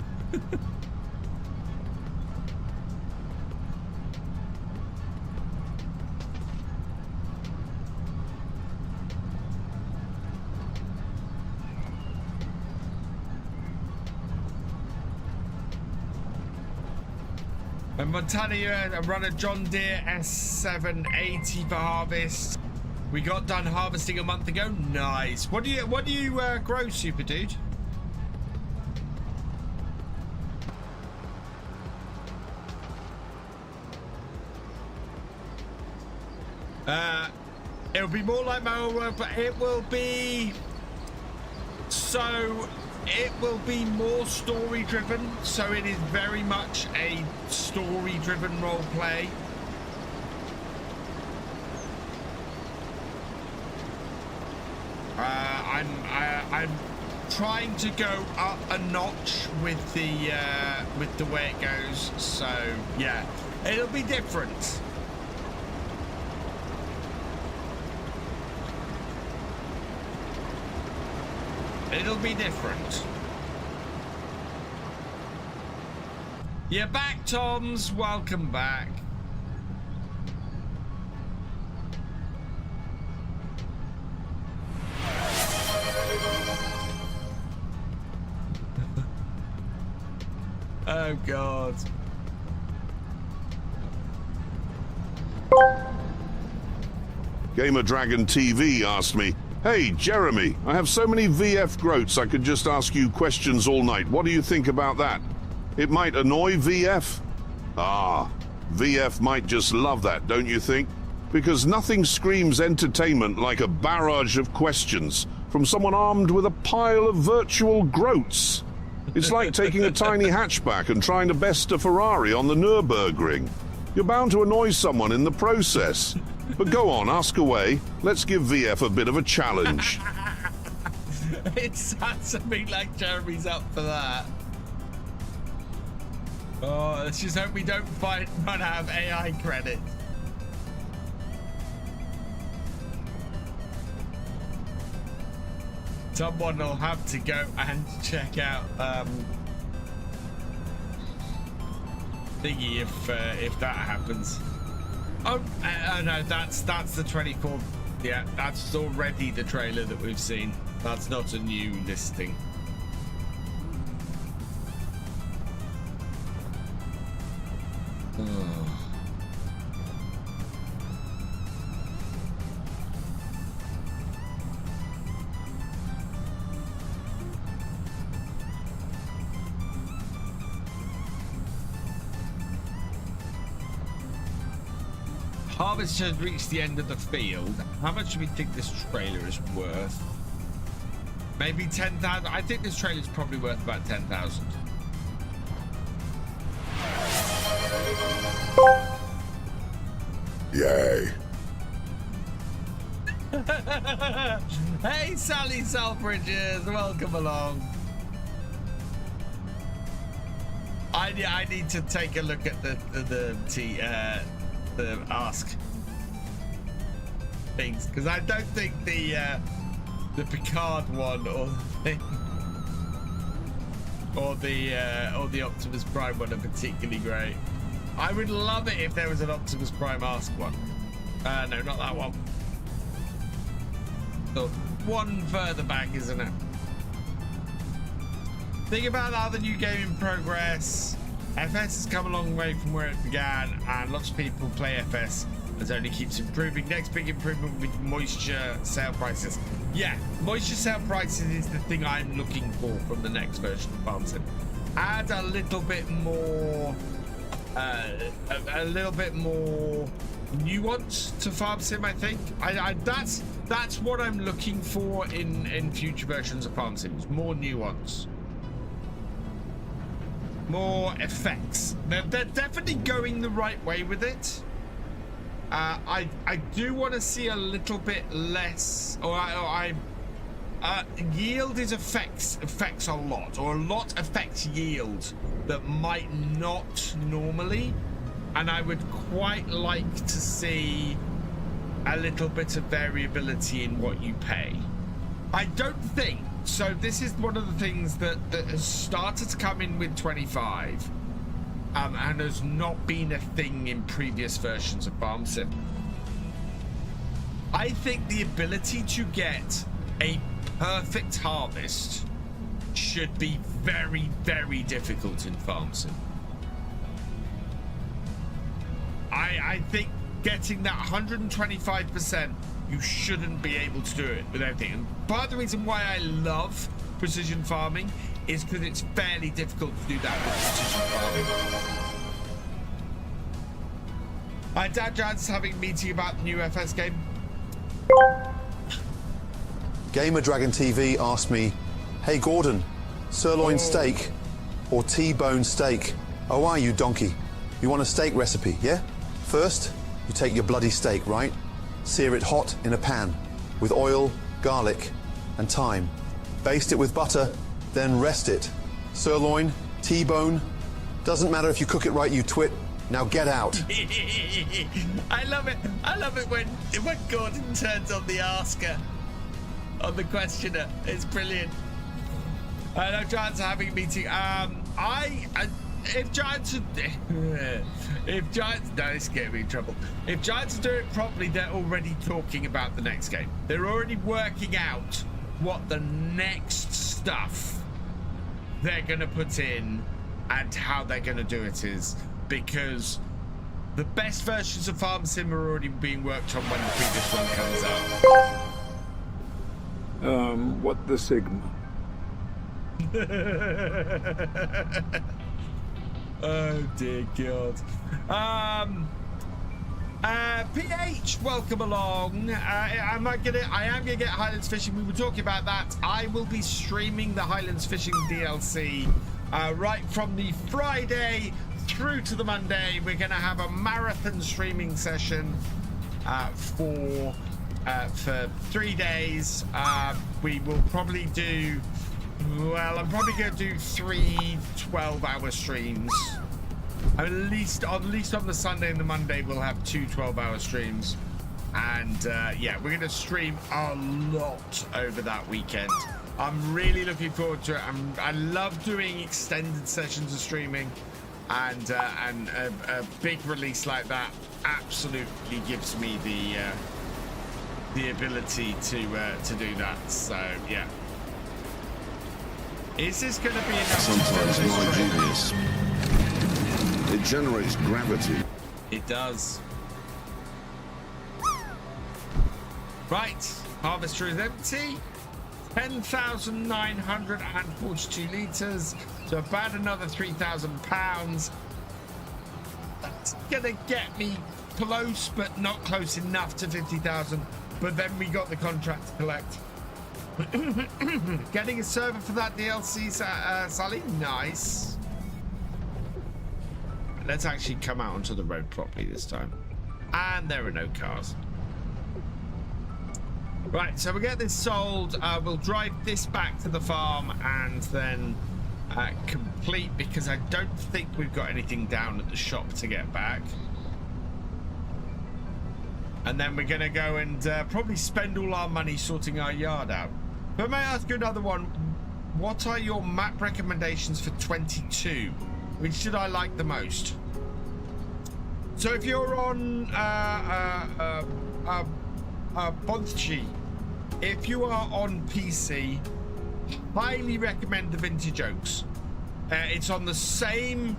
And Montana, I run a John Deere S780 for harvest. We got done harvesting a month ago. Nice. What do you grow, Super Dude? It'll be more like my old work, but it will be more story driven, so it is very much a story driven role play. I'm trying to go up a notch with the way it goes, so yeah, it'll be different. It'll be different. You're back, Toms. Welcome back. Oh, God. Gamer Dragon TV asked me, "Hey, Jeremy, I have so many VF groats I could just ask you questions all night. What do you think about that? It might annoy VF." Ah, VF might just love that, don't you think? Because nothing screams entertainment like a barrage of questions from someone armed with a pile of virtual groats. It's like taking a tiny hatchback and trying to best a Ferrari on the Nürburgring. You're bound to annoy someone in the process. But go on, ask away. Let's give VF a bit of a challenge. It sounds to me like Jeremy's up for that. Oh, let's just hope we don't run out of AI credit. Someone will have to go and check out thingy if that happens. Oh no, that's the 24. Yeah, that's already the trailer that we've seen. That's not a new listing. Harvest has reached the end of the field. How much do we think this trailer is worth? Maybe 10,000. I think this trailer is probably worth about 10,000. Yay. Hey, Sally Selfridges, welcome along. I need to take a look at the ask things, because I don't think the Picard one or the Optimus Prime one are particularly great. I would love it if there was an Optimus Prime ask one. No, not that one. So one further back, isn't it? Think about how the new game in progress. FS has come a long way from where it began, and lots of people play FS as it only keeps improving. Next big improvement with moisture sale prices. Yeah, moisture sale prices is the thing I'm looking for from the next version of Farm Sim. Add a little bit more, nuance to Farm Sim. I think that's what I'm looking for in future versions of Farm Sims. More nuance. More effects. They're definitely going the right way with it. I do want to see a little bit less, yield is affects a lot, or a lot affects yield that might not normally, and I would quite like to see a little bit of variability in what you pay. I don't think so. This is one of the things that has started to come in with 25 and has not been a thing in previous versions of Farm Sim. I think the ability to get a perfect harvest should be very, very difficult in Farm Sim. I think getting that 125%, you shouldn't be able to do it with everything. And part of the reason why I love precision farming is because it's fairly difficult to do that with precision farming. Dad Jad's having a meeting about the new FS game. Gamer Dragon TV asked me, "Hey Gordon, sirloin steak or T-bone steak? Oh, are you donkey? You want a steak recipe, yeah? First, you take your bloody steak, right? Sear it hot in a pan with oil, garlic, and thyme. Baste it with butter, then rest it. Sirloin, T-bone, doesn't matter if you cook it right, you twit. Now get out." I love it. I love it when Gordon turns on the asker, on the questioner. It's brilliant. I know Giants are having a meeting. If Giants no, it's getting me in trouble. If Giants do it properly, they're already talking about the next game. They're already working out what the next stuff they're gonna put in and how they're gonna do it is, because the best versions of Farm Sim are already being worked on when the previous one comes out. What the Sigma? Oh dear God. PH, welcome along. I am gonna get Highlands Fishing. We were talking about that. I will be streaming the Highlands Fishing DLC right from the Friday through to the Monday. We're gonna have a marathon streaming session for 3 days. We will probably do, well, I'm probably gonna do 3 12-hour streams. At least on the Sunday and the Monday, we'll have 2 12-hour streams. And yeah, we're going to stream a lot over that weekend. I'm really looking forward to it. I love doing extended sessions of streaming. And a big release like that absolutely gives me the ability to do that. So, yeah. Is this going to be enough? Sometimes my genius, it generates gravity. It does. Right, harvester is empty. 10,942 litres, so about another 3,000 pounds. That's gonna get me close, but not close enough to 50,000. But then we got the contract to collect. Getting a server for that DLC, Sally. Nice. Let's actually come out onto the road properly this time. And there are no cars. Right, so we get this sold. We'll drive this back to the farm and then complete, because I don't think we've got anything down at the shop to get back. And then we're going to go and probably spend all our money sorting our yard out. But may I ask you another one? What are your map recommendations for 22? Which should I like the most? So if you're on Bonchi, if you are on PC, highly recommend the Vintage Oaks. It's on the same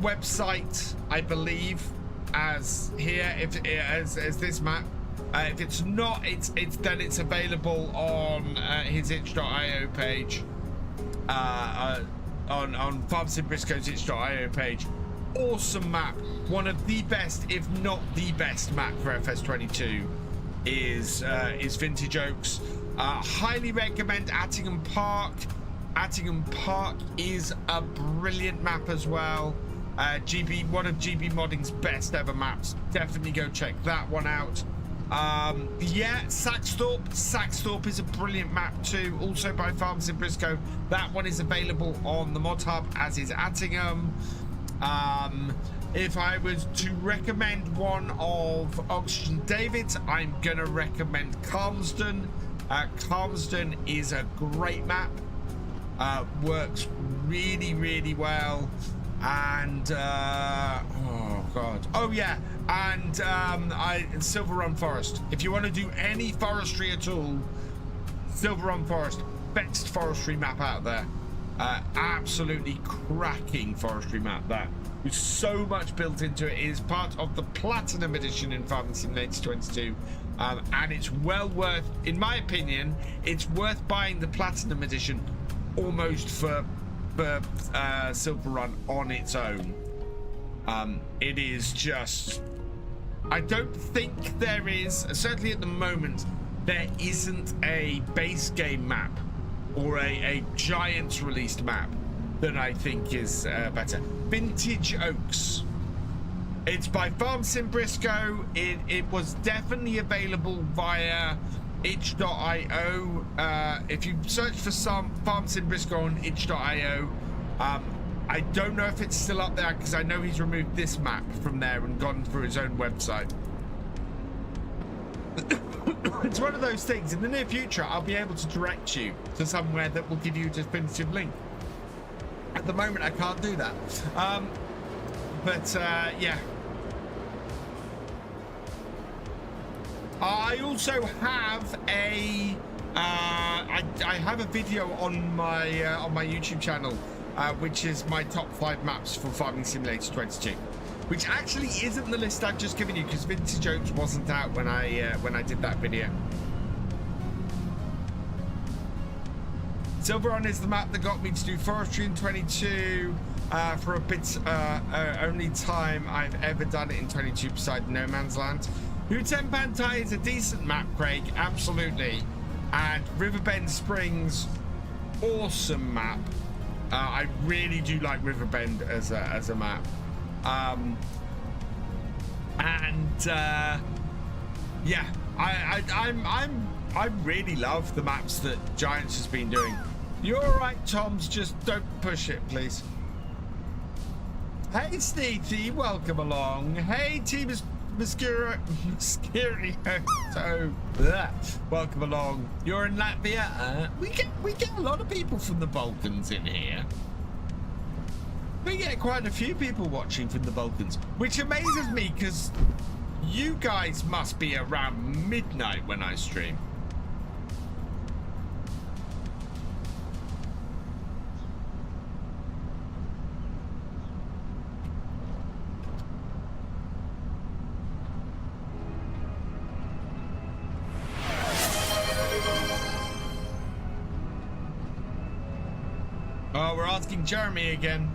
website, I believe, as here, as this map. If it's not, then it's available on his itch.io page, on FarmSim Briscoe's itch.io page. Awesome map, one of the best, if not the best map for FS22 is Vintage Oaks. Highly recommend Attingham Park. Attingham Park is a brilliant map as well. One of GBModding's best ever maps. Definitely go check that one out. Yeah, Saxthorpe is a brilliant map too, also by FarmSim Briscoe. That one is available on the Mod Hub, as is Attingham. If I was to recommend one of Oxygen David's, I'm gonna recommend Calmsden. Calmsden is a great map, works really well. And oh god, oh yeah, and Silver Run Forest. If you want to do any forestry at all, Silver Run Forest, best forestry map out there. Absolutely cracking forestry map there, with so much built into it. It is part of the Platinum Edition in Farming Simulator 22, and it's well worth, in my opinion, it's worth buying the Platinum Edition almost for Silver Run on its own. It is just, I don't think there is, certainly at the moment, there isn't a base game map or a Giants released map that I think is better. Vintage Oaks, it's by FarmSim Briscoe. It was definitely available via itch.io. If you search for some FarmSim Briscoe on itch.io, I don't know if it's still up there, because I know he's removed this map from there and gone through his own website. It's one of those things. In the near future, I'll be able to direct you to somewhere that will give you a definitive link. At the moment, I can't do that. Yeah. I also have a I have a video on my YouTube channel, which is my top 5 maps for Farming Simulator 22, which actually isn't the list I've just given you, because Vintage Oaks wasn't out when I did that video. Silver Run is the map that got me to do forestry in 22. for a bit, only time I've ever done it in 22 beside No Man's Land. Uten Pantai is a decent map, Craig, absolutely. And Riverbend Springs, awesome map. I really do like Riverbend as a map. Yeah, I really love the maps that Giants has been doing. You're all right, Toms. Just don't push it, please. Hey, Sneethy, welcome along. Hey, Team Mosquito, welcome along. You're in Latvia. We get a lot of people from the Balkans in here. We get quite a few people watching from the Balkans, which amazes me because you guys must be around midnight when I stream. Oh, we're asking Jeremy again.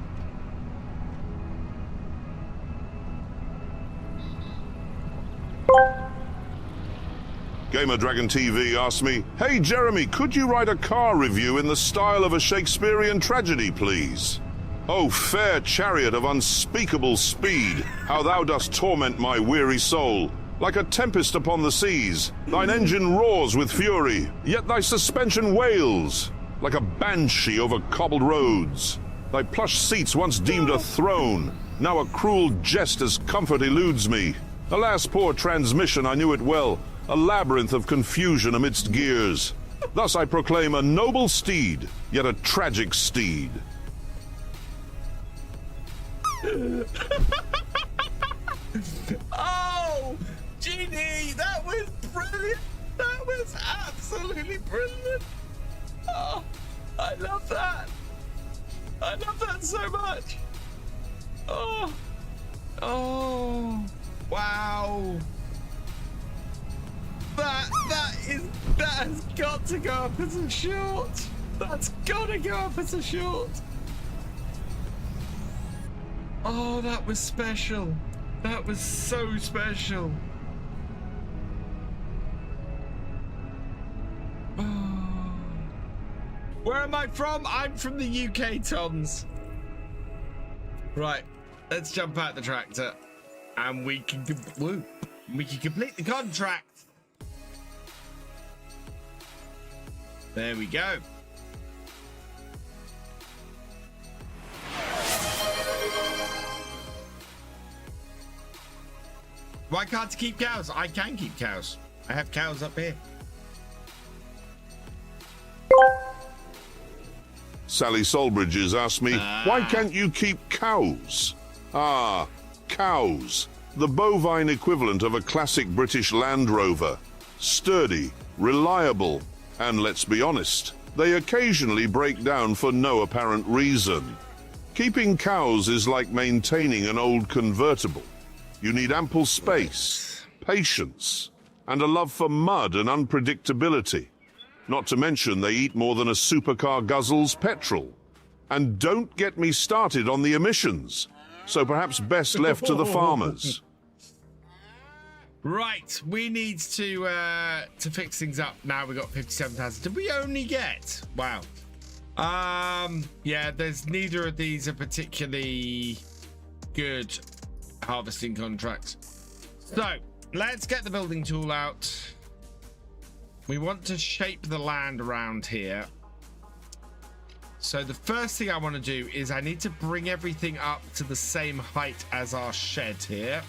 Gamer Dragon TV asked me, "Hey Jeremy, could you write a car review in the style of a Shakespearean tragedy, please? Oh, fair chariot of unspeakable speed, how thou dost torment my weary soul. Like a tempest upon the seas, thine engine roars with fury, yet thy suspension wails. Like a banshee over cobbled roads. Thy plush seats once deemed a throne, now a cruel jest as comfort eludes me. Alas, poor transmission, I knew it well, a labyrinth of confusion amidst gears. Thus I proclaim a noble steed, yet a tragic steed." Oh, Genie, that was brilliant. That was absolutely brilliant. Oh, I love that. I love that so much. Oh, wow. That has got to go up as a short. That's got to go up as a short. Oh, that was special. That was so special. Oh. Where am I from? I'm from the UK, Toms. Right, let's jump out the tractor, and we can complete the contract. There we go. Why can't I keep cows? I can keep cows. I have cows up here. Sally Solbridges asked me, "Why can't you keep cows?" Ah, cows. The bovine equivalent of a classic British Land Rover. Sturdy, reliable, and let's be honest, they occasionally break down for no apparent reason. Keeping cows is like maintaining an old convertible. You need ample space, patience, and a love for mud and unpredictability. Not to mention they eat more than a supercar guzzles petrol. And don't get me started on the emissions. So perhaps best left to the farmers. Right, we need to fix things up. Now we got 57,000. Did we only get? Wow. Yeah, there's neither of these are particularly good harvesting contracts. So let's get the building tool out. We want to shape the land around here. So the first thing I want to do is I need to bring everything up to the same height as our shed here.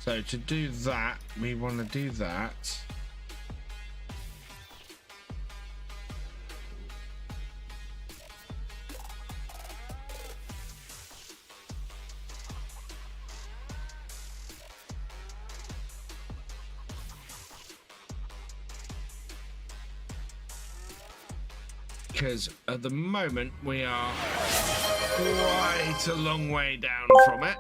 So to do that, we want to do that. Because at the moment we are quite a long way down from it.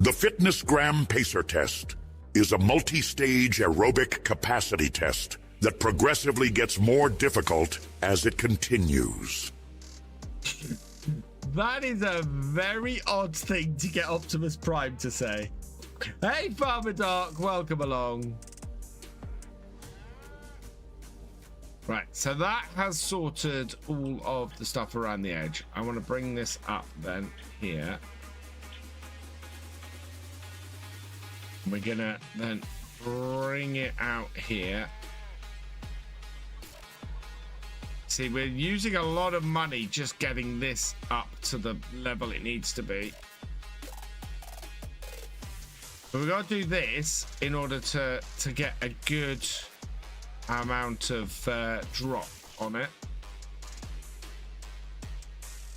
The Fitness Gram Pacer Test is a multi-stage aerobic capacity test that progressively gets more difficult as it continues. That is a very odd thing to get Optimus Prime to say. Hey, Farmer Dark, welcome along. Right, so that has sorted all of the stuff around the edge. I want to bring this up then here. We're gonna then bring it out here. See, we're using a lot of money just getting this up to the level it needs to be. But we've got to do this in order to get a good amount of drop on it.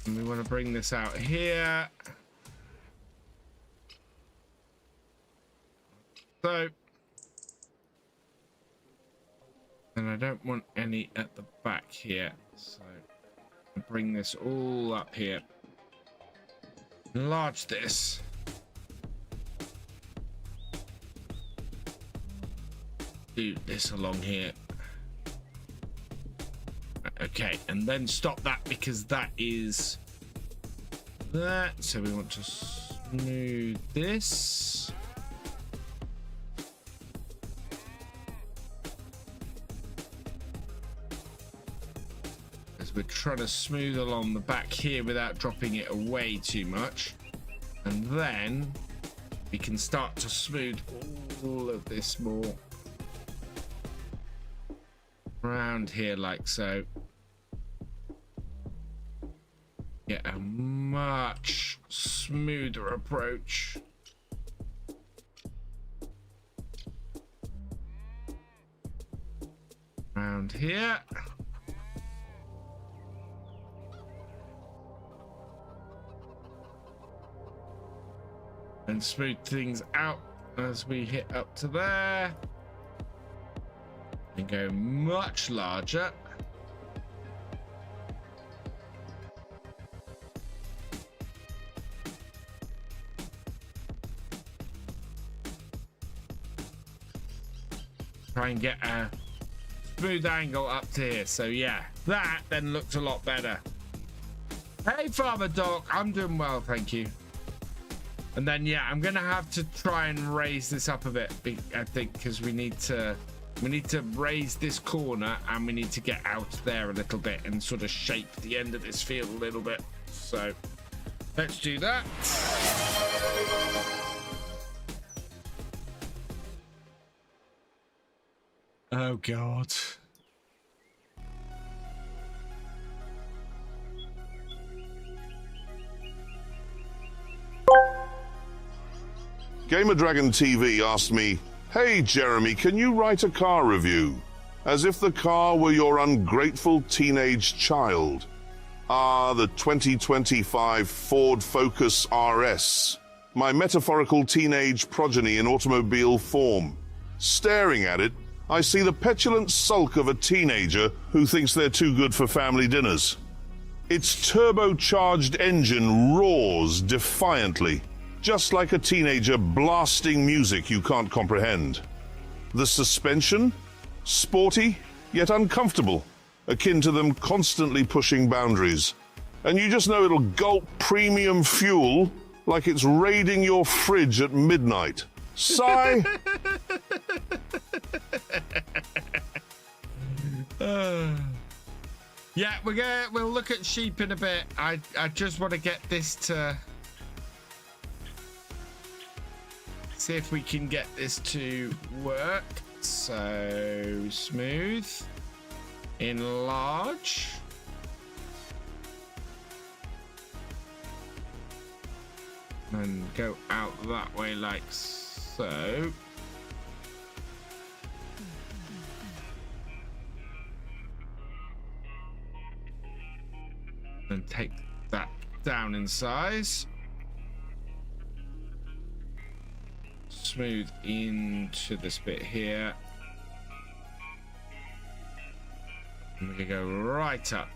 And we want to bring this out here. So, and I don't want any at the back here, so I'll bring this all up here. Enlarge this. Do this along here. Okay, and then stop that because that is that. So we want to smooth this. As we're trying to smooth along the back here without dropping it away too much. And then we can start to smooth all of this more around here like so. Get a much smoother approach. Around here. And smooth things out as we hit up to there. And go much larger. Try and get a smooth angle up to here. So yeah, that then looks a lot better. Hey, Farmer Doc, I'm doing well, thank you. And then yeah, I'm gonna have to try and raise this up a bit, I think, because we need to raise this corner and we need to get out there a little bit and sort of shape the end of this field a little bit. So let's do that. Oh God. Gamer Dragon TV asked me, "Hey Jeremy, can you write a car review? As if the car were your ungrateful teenage child. The 2025 Ford Focus RS. My metaphorical teenage progeny in automobile form. Staring at it, I see the petulant sulk of a teenager who thinks they're too good for family dinners. Its turbocharged engine roars defiantly, just like a teenager blasting music you can't comprehend. The suspension? Sporty, yet uncomfortable, akin to them constantly pushing boundaries. And you just know it'll gulp premium fuel like it's raiding your fridge at midnight. Sigh." Yeah, we'll look at sheep in a bit. I just want to get this to see if we can get this to work. So smooth, enlarge, and go out that way like so. And take that down in size. Smooth into this bit here. And we can go right up.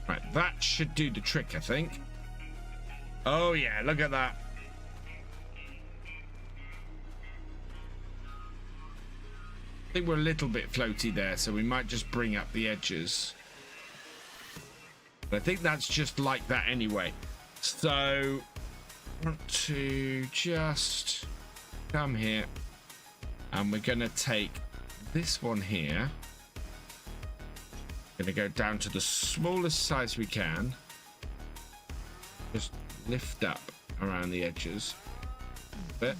Right, that should do the trick, I think. Oh yeah, look at that. I think we're a little bit floaty there, so we might just bring up the edges. But I think that's just like that anyway. So I want to just come here, and we're gonna take this one here. Gonna go down to the smallest size we can. Just lift up around the edges a bit.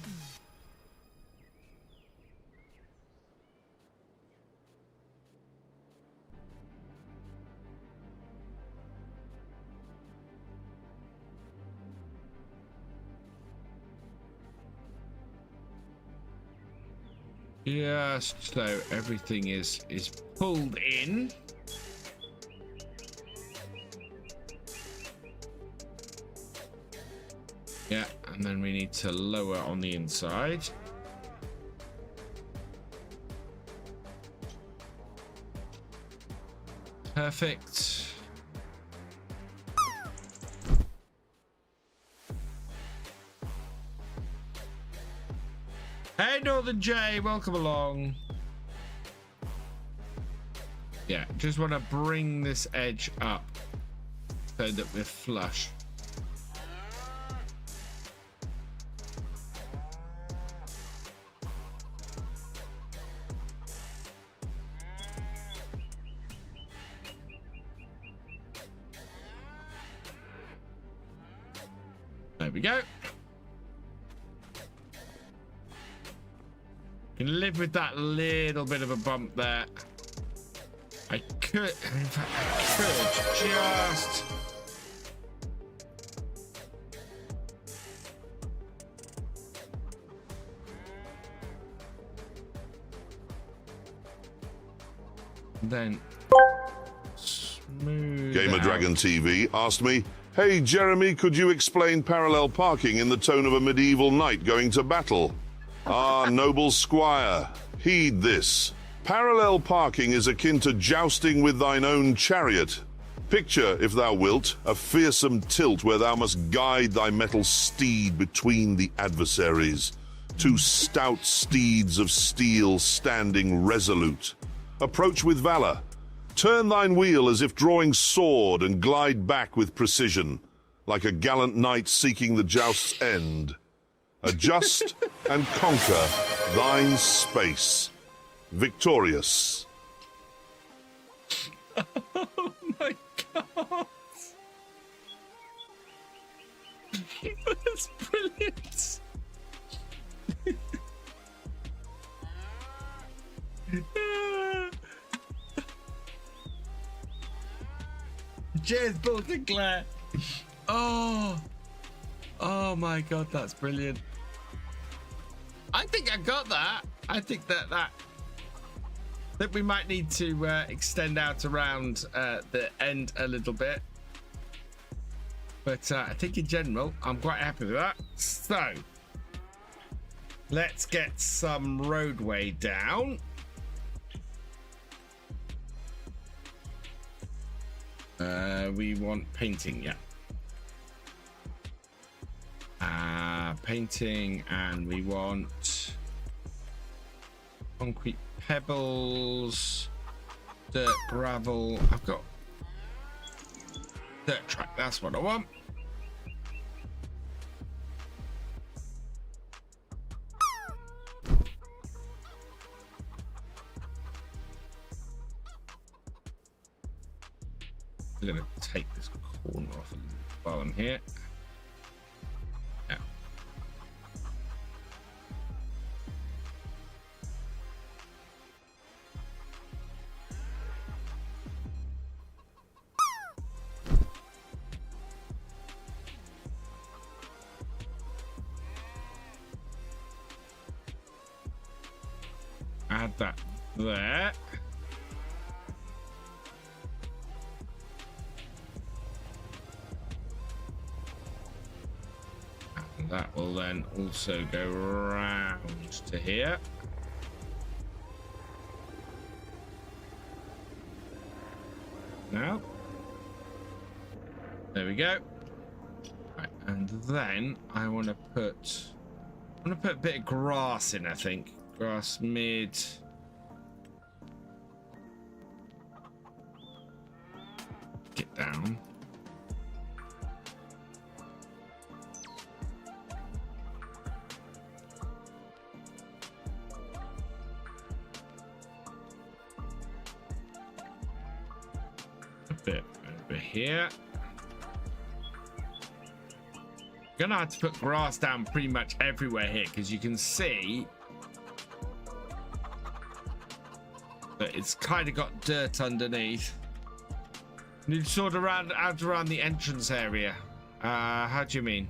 Just so everything is pulled in. Yeah, and then we need to lower on the inside. Perfect. Hey, Northern J, welcome along. Yeah, just want to bring this edge up so that we're flush. There we go. Can live with that little bit of a bump there. I could, in fact, I could just. Then smooth. Gamer Dragon TV asked me, "Hey Jeremy, could you explain parallel parking in the tone of a medieval knight going to battle? Ah, noble squire, heed this. Parallel parking is akin to jousting with thine own chariot. Picture, if thou wilt, a fearsome tilt where thou must guide thy metal steed between the adversaries. Two stout steeds of steel standing resolute. Approach with valor. Turn thine wheel as if drawing sword and glide back with precision, like a gallant knight seeking the joust's end. Adjust and conquer thine space. Victorious." Oh my god. That's brilliant. Cheers, Bull Sinclair. Oh my god, that's brilliant. I think I got that. I think that we might need to extend out around the end a little bit. But I think in general, I'm quite happy with that. So let's get some roadway down. We want painting, yeah. Painting, and we want concrete pebbles, dirt, gravel. I've got dirt track, that's what I want. I'm gonna take this corner off while I'm here. Now. Add that there. That will then also go round to here. Now, there we go. Right, And then I want to put a bit of grass in, I think. Grass mid. Get down. A bit over here. Gonna have to put grass down pretty much everywhere here because you can see that it's kind of got dirt underneath. Need sort of out around the entrance area. How do you mean?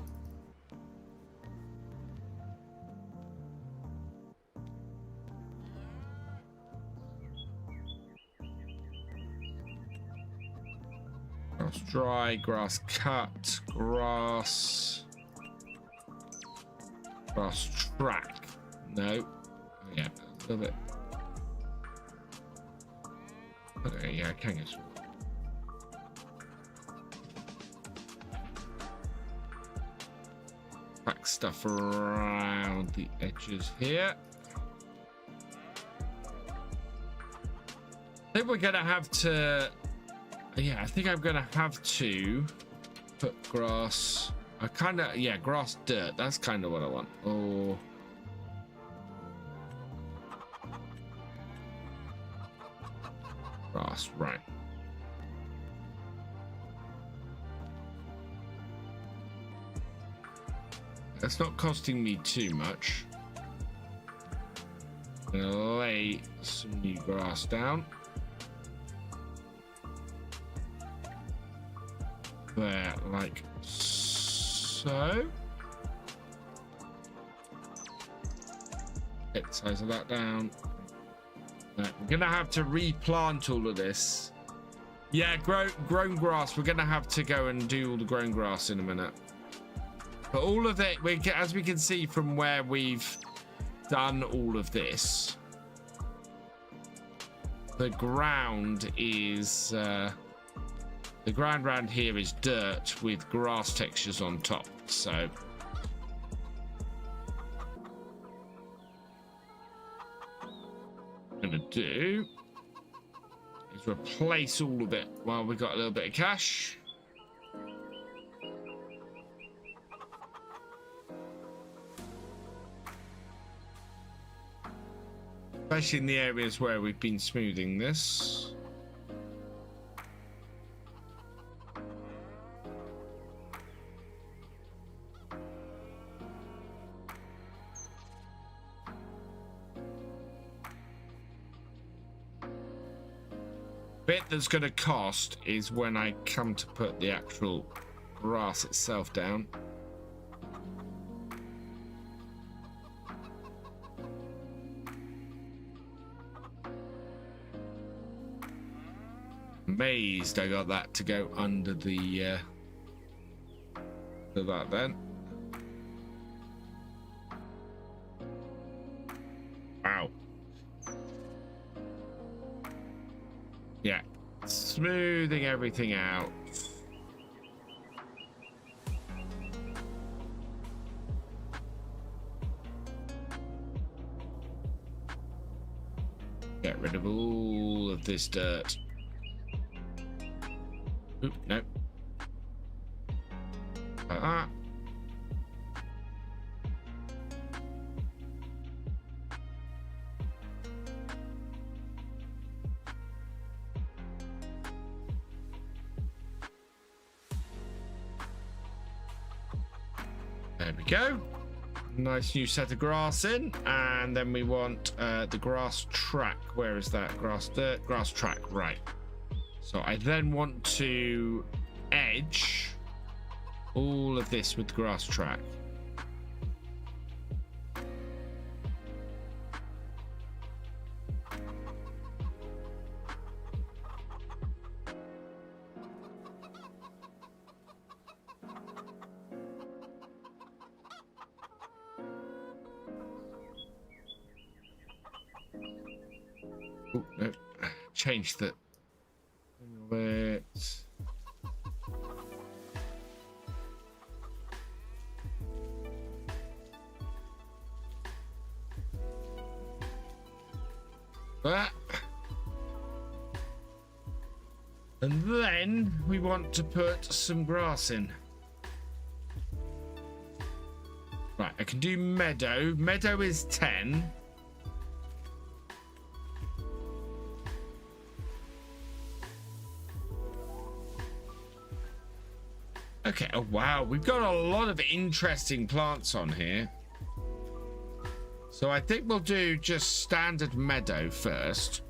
Grass dry, grass cut, grass track. No. Oh, yeah, a little bit. Okay, yeah, I can get some. Pack stuff around the edges here. I think we're gonna have to. Yeah, I think I'm gonna have to put grass. Grass dirt. That's kind of what I want. Oh. Grass, right. That's not costing me too much. I'm gonna lay some new grass down. There, like so. Get the size of that down. Right, we're gonna have to replant all of this. Yeah, grown grass. We're gonna have to go and do all the grown grass in a minute. But all of it, as we can see from where we've done all of this, the ground is the ground around here is dirt with grass textures on top. So what I'm gonna do is replace all of it while we got a little bit of cash. Especially in the areas where we've been smoothing this. Bit that's going to cost is when I come to put the actual grass itself down. Amazed I got that to go under the that then. Wow. Yeah, smoothing everything out. Get rid of all of this dirt. Oop, no. There we go. Nice new set of grass in, and then we want the grass track. Where is that? Grass dirt, grass track, right. So I then want to edge all of this with the grass track. Oh, no. Change the bit. that. And then we want to put some grass in. Right, I can do meadow. Meadow is 10. Okay, oh wow, we've got a lot of interesting plants on here. So I think we'll do just standard meadow first.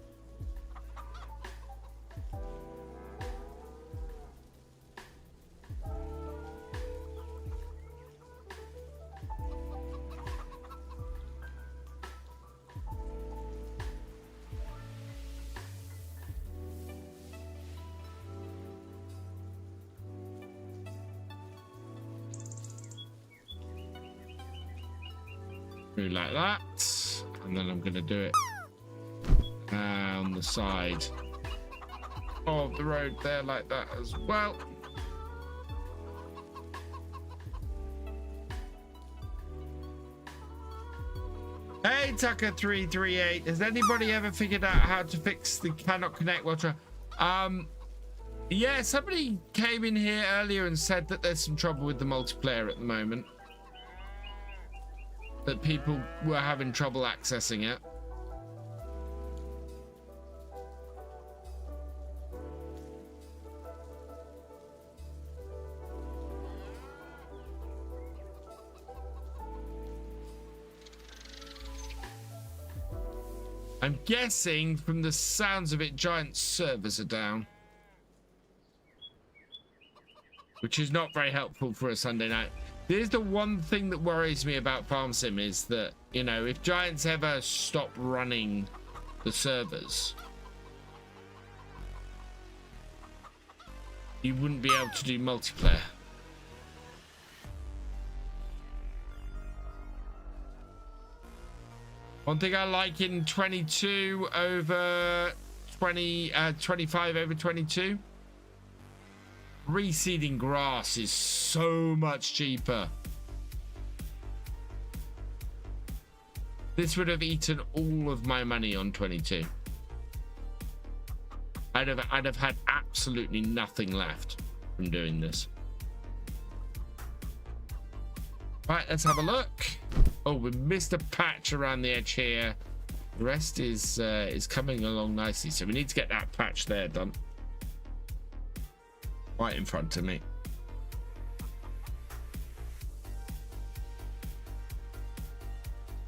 Like that, and then I'm going to do it on the side of the road there like that as well. Hey Tucker338, has anybody ever figured out how to fix the cannot connect water? Yeah, somebody came in here earlier and said that there's some trouble with the multiplayer at the moment. That people were having trouble accessing it. I'm guessing from the sounds of it, giant servers are down. Which is not very helpful for a Sunday night. There's the one thing that worries me about Farm Sim is that, you know, if Giants ever stop running the servers, you wouldn't be able to do multiplayer. One thing I like in 22 over 25 over 22. Reseeding grass is so much cheaper. This would have eaten all of my money on 22. I'd have had absolutely nothing left from doing this. Right, let's have a look. Oh, we missed a patch around the edge here. The rest is coming along nicely, so we need to get that patch there done. Right in front of me.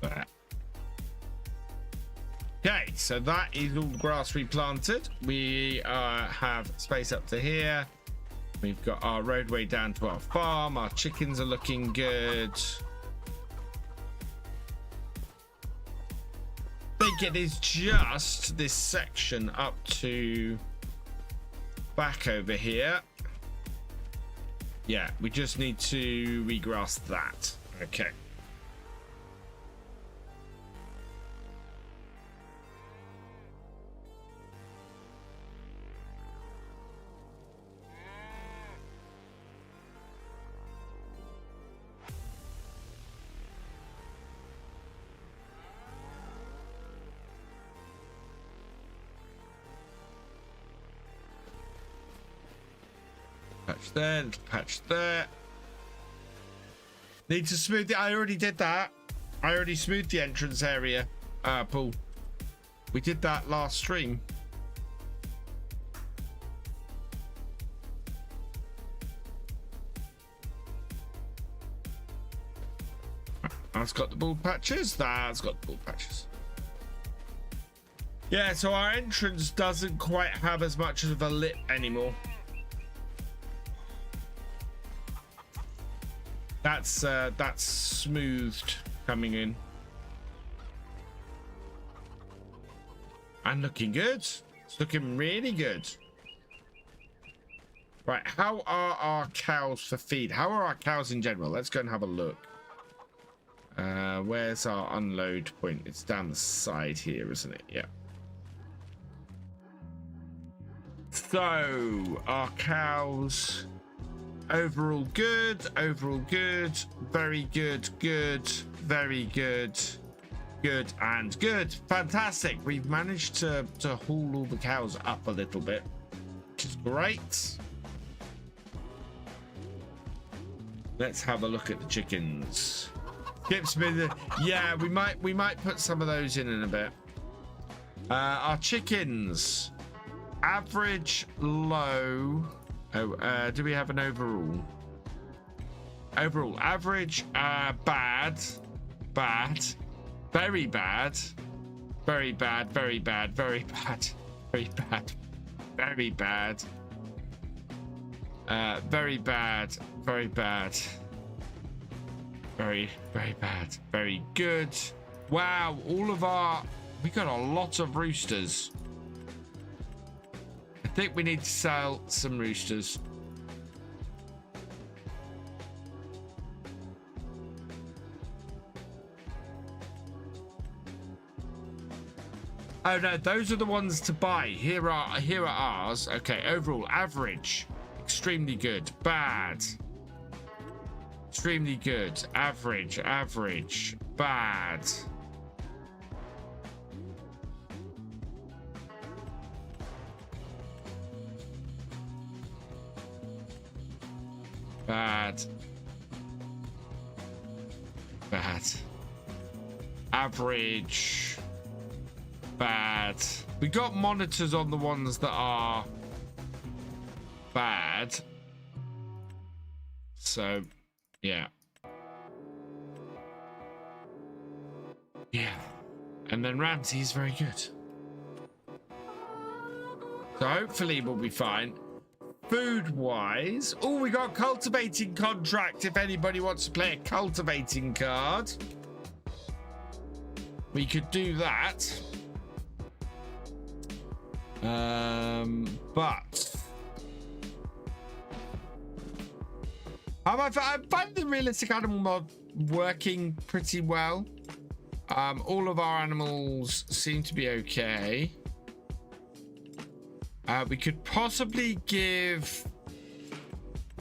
There. Okay, so that is all grass replanted. We have space up to here. We've got our roadway down to our farm. Our chickens are looking good. I think it is just this section up to back over here. Yeah, we just need to regrass that. Okay. Patch there, little patch there. Need to smooth it. I already did that. I already smoothed the entrance area, Paul. We did that last stream. That's got the bald patches. That's got the bald patches. Yeah, so our entrance doesn't quite have as much of a lip anymore. That's smoothed coming in and looking good. It's looking really good. Right, how are our cows for feed? How are our cows in general? Let's go and have a look. Where's our unload point? It's down the side here, isn't it? Yeah. So our cows overall good, very good, good, very good, Good and good. Fantastic. We've managed to haul all the cows up a little bit, which is great. Let's have a look at the chickens. Yeah, we might put some of those in a bit. Our chickens, average, low. Oh, do we have an overall? Overall, average, bad, very bad, very bad, very bad, very bad, very bad, very bad, very bad, very bad, very bad, very good. Wow, we got a lot of roosters. I think we need to sell some roosters. Oh no, those are the ones to buy. Here are ours. Okay, overall, average, extremely good, bad, extremely good, average, bad. Bad. Average. Bad. We got monitors on the ones that are bad. So, yeah. Yeah. And then Ramsey's very good. So hopefully we'll be fine. Food-wise, oh, we got cultivating contract. If anybody wants to play a cultivating card, we could do that. But I find the realistic animal mod working pretty well. All of our animals seem to be okay. We could possibly give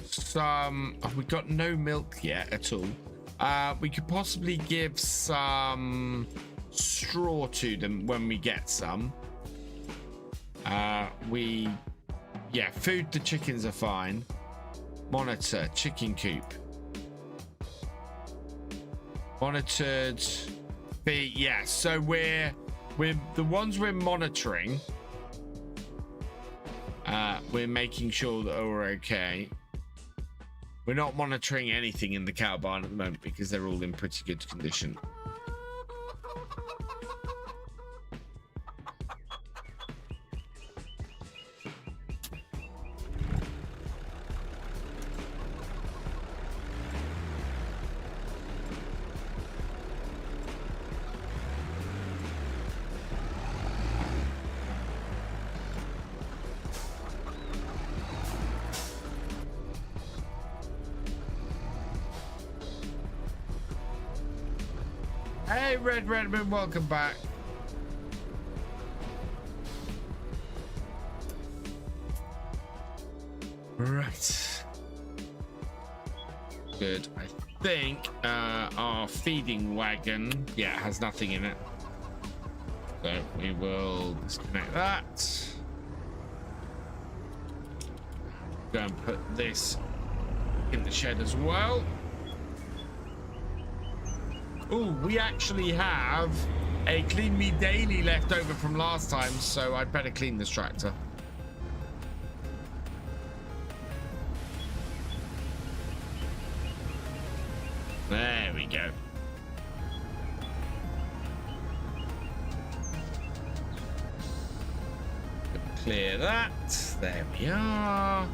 some. Oh, we got no milk yet at all. We could possibly give some straw to them when we get some. Food. The chickens are fine. Monitor chicken coop. Monitored. Yeah. So we're the ones we're monitoring. We're making sure that we're okay. We're not monitoring anything in the cow barn at the moment because they're all in pretty good condition. Hey, Redman, welcome back. Right. Good. I think our feeding wagon, has nothing in it. So we will disconnect that. Go and put this in the shed as well. Oh, we actually have a Clean Me Daily left over from last time, so I'd better clean this tractor. There we go. Clear that. There we are.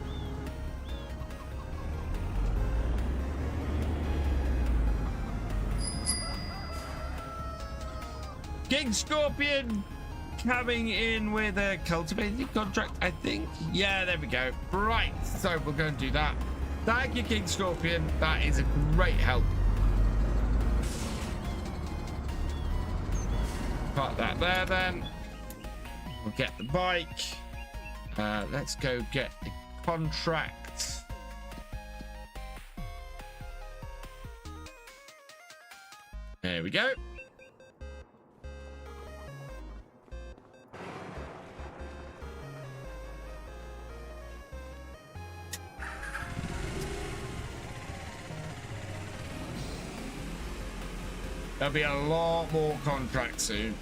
King Scorpion coming in with a cultivating contract, I think. Yeah, there we go. Right, so we're going to do that. Thank you, King Scorpion. That is a great help. Park that there then. We'll get the bike. Let's go get the contract. There we go. There'll be a lot more contracts soon.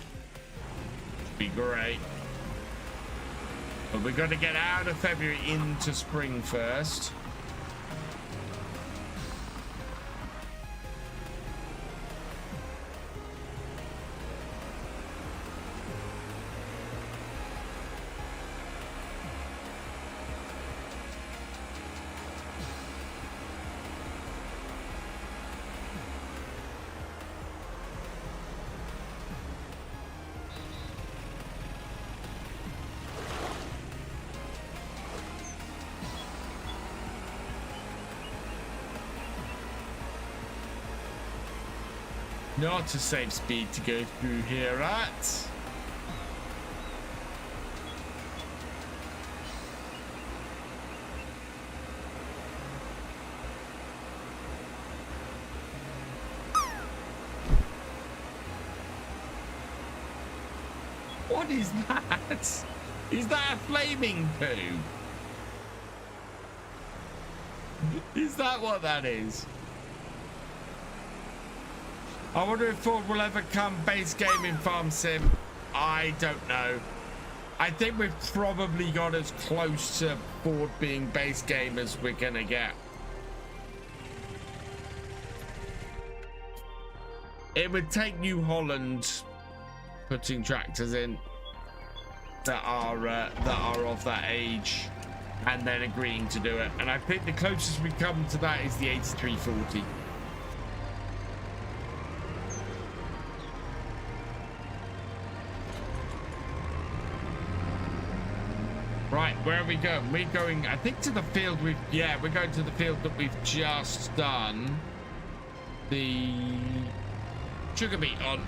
Be great. But we've got to get out of February into spring first. Not a safe speed to go through here at. What is that? Is that a flaming poo? Is that what that is? I wonder if Ford will ever come base gaming farm sim. I don't know. I think we've probably got as close to Ford being base game as we're gonna get. It would take New Holland putting tractors in that are of that age and then agreeing to do it. And I think the closest we come to that is the 8340. Right, where are we going? We're going, I think, to the field we're going to the field that we've just done the sugar beet on.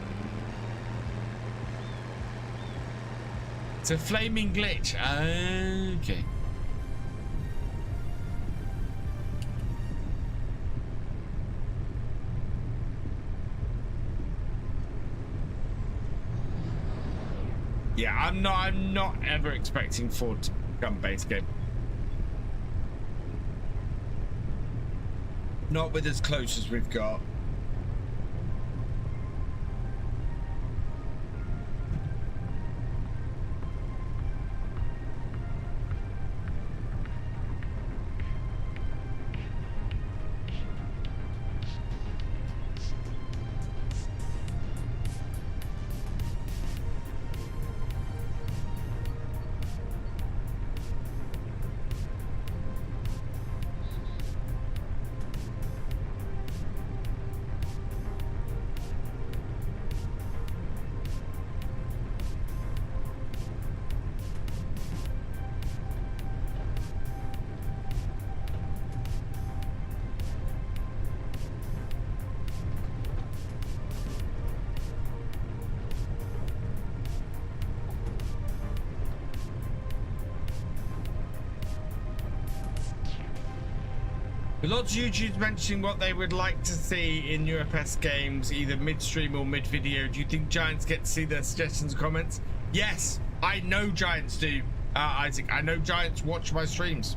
It's a flaming glitch. Okay. Yeah, I'm not ever expecting Ford to become base game. Not with as close as we've got. Lots of YouTubers mentioning what they would like to see in UFS games, either mid-stream or mid-video. Do you think Giants get to see their suggestions and comments? Yes, I know Giants do, Isaac. I know Giants watch my streams.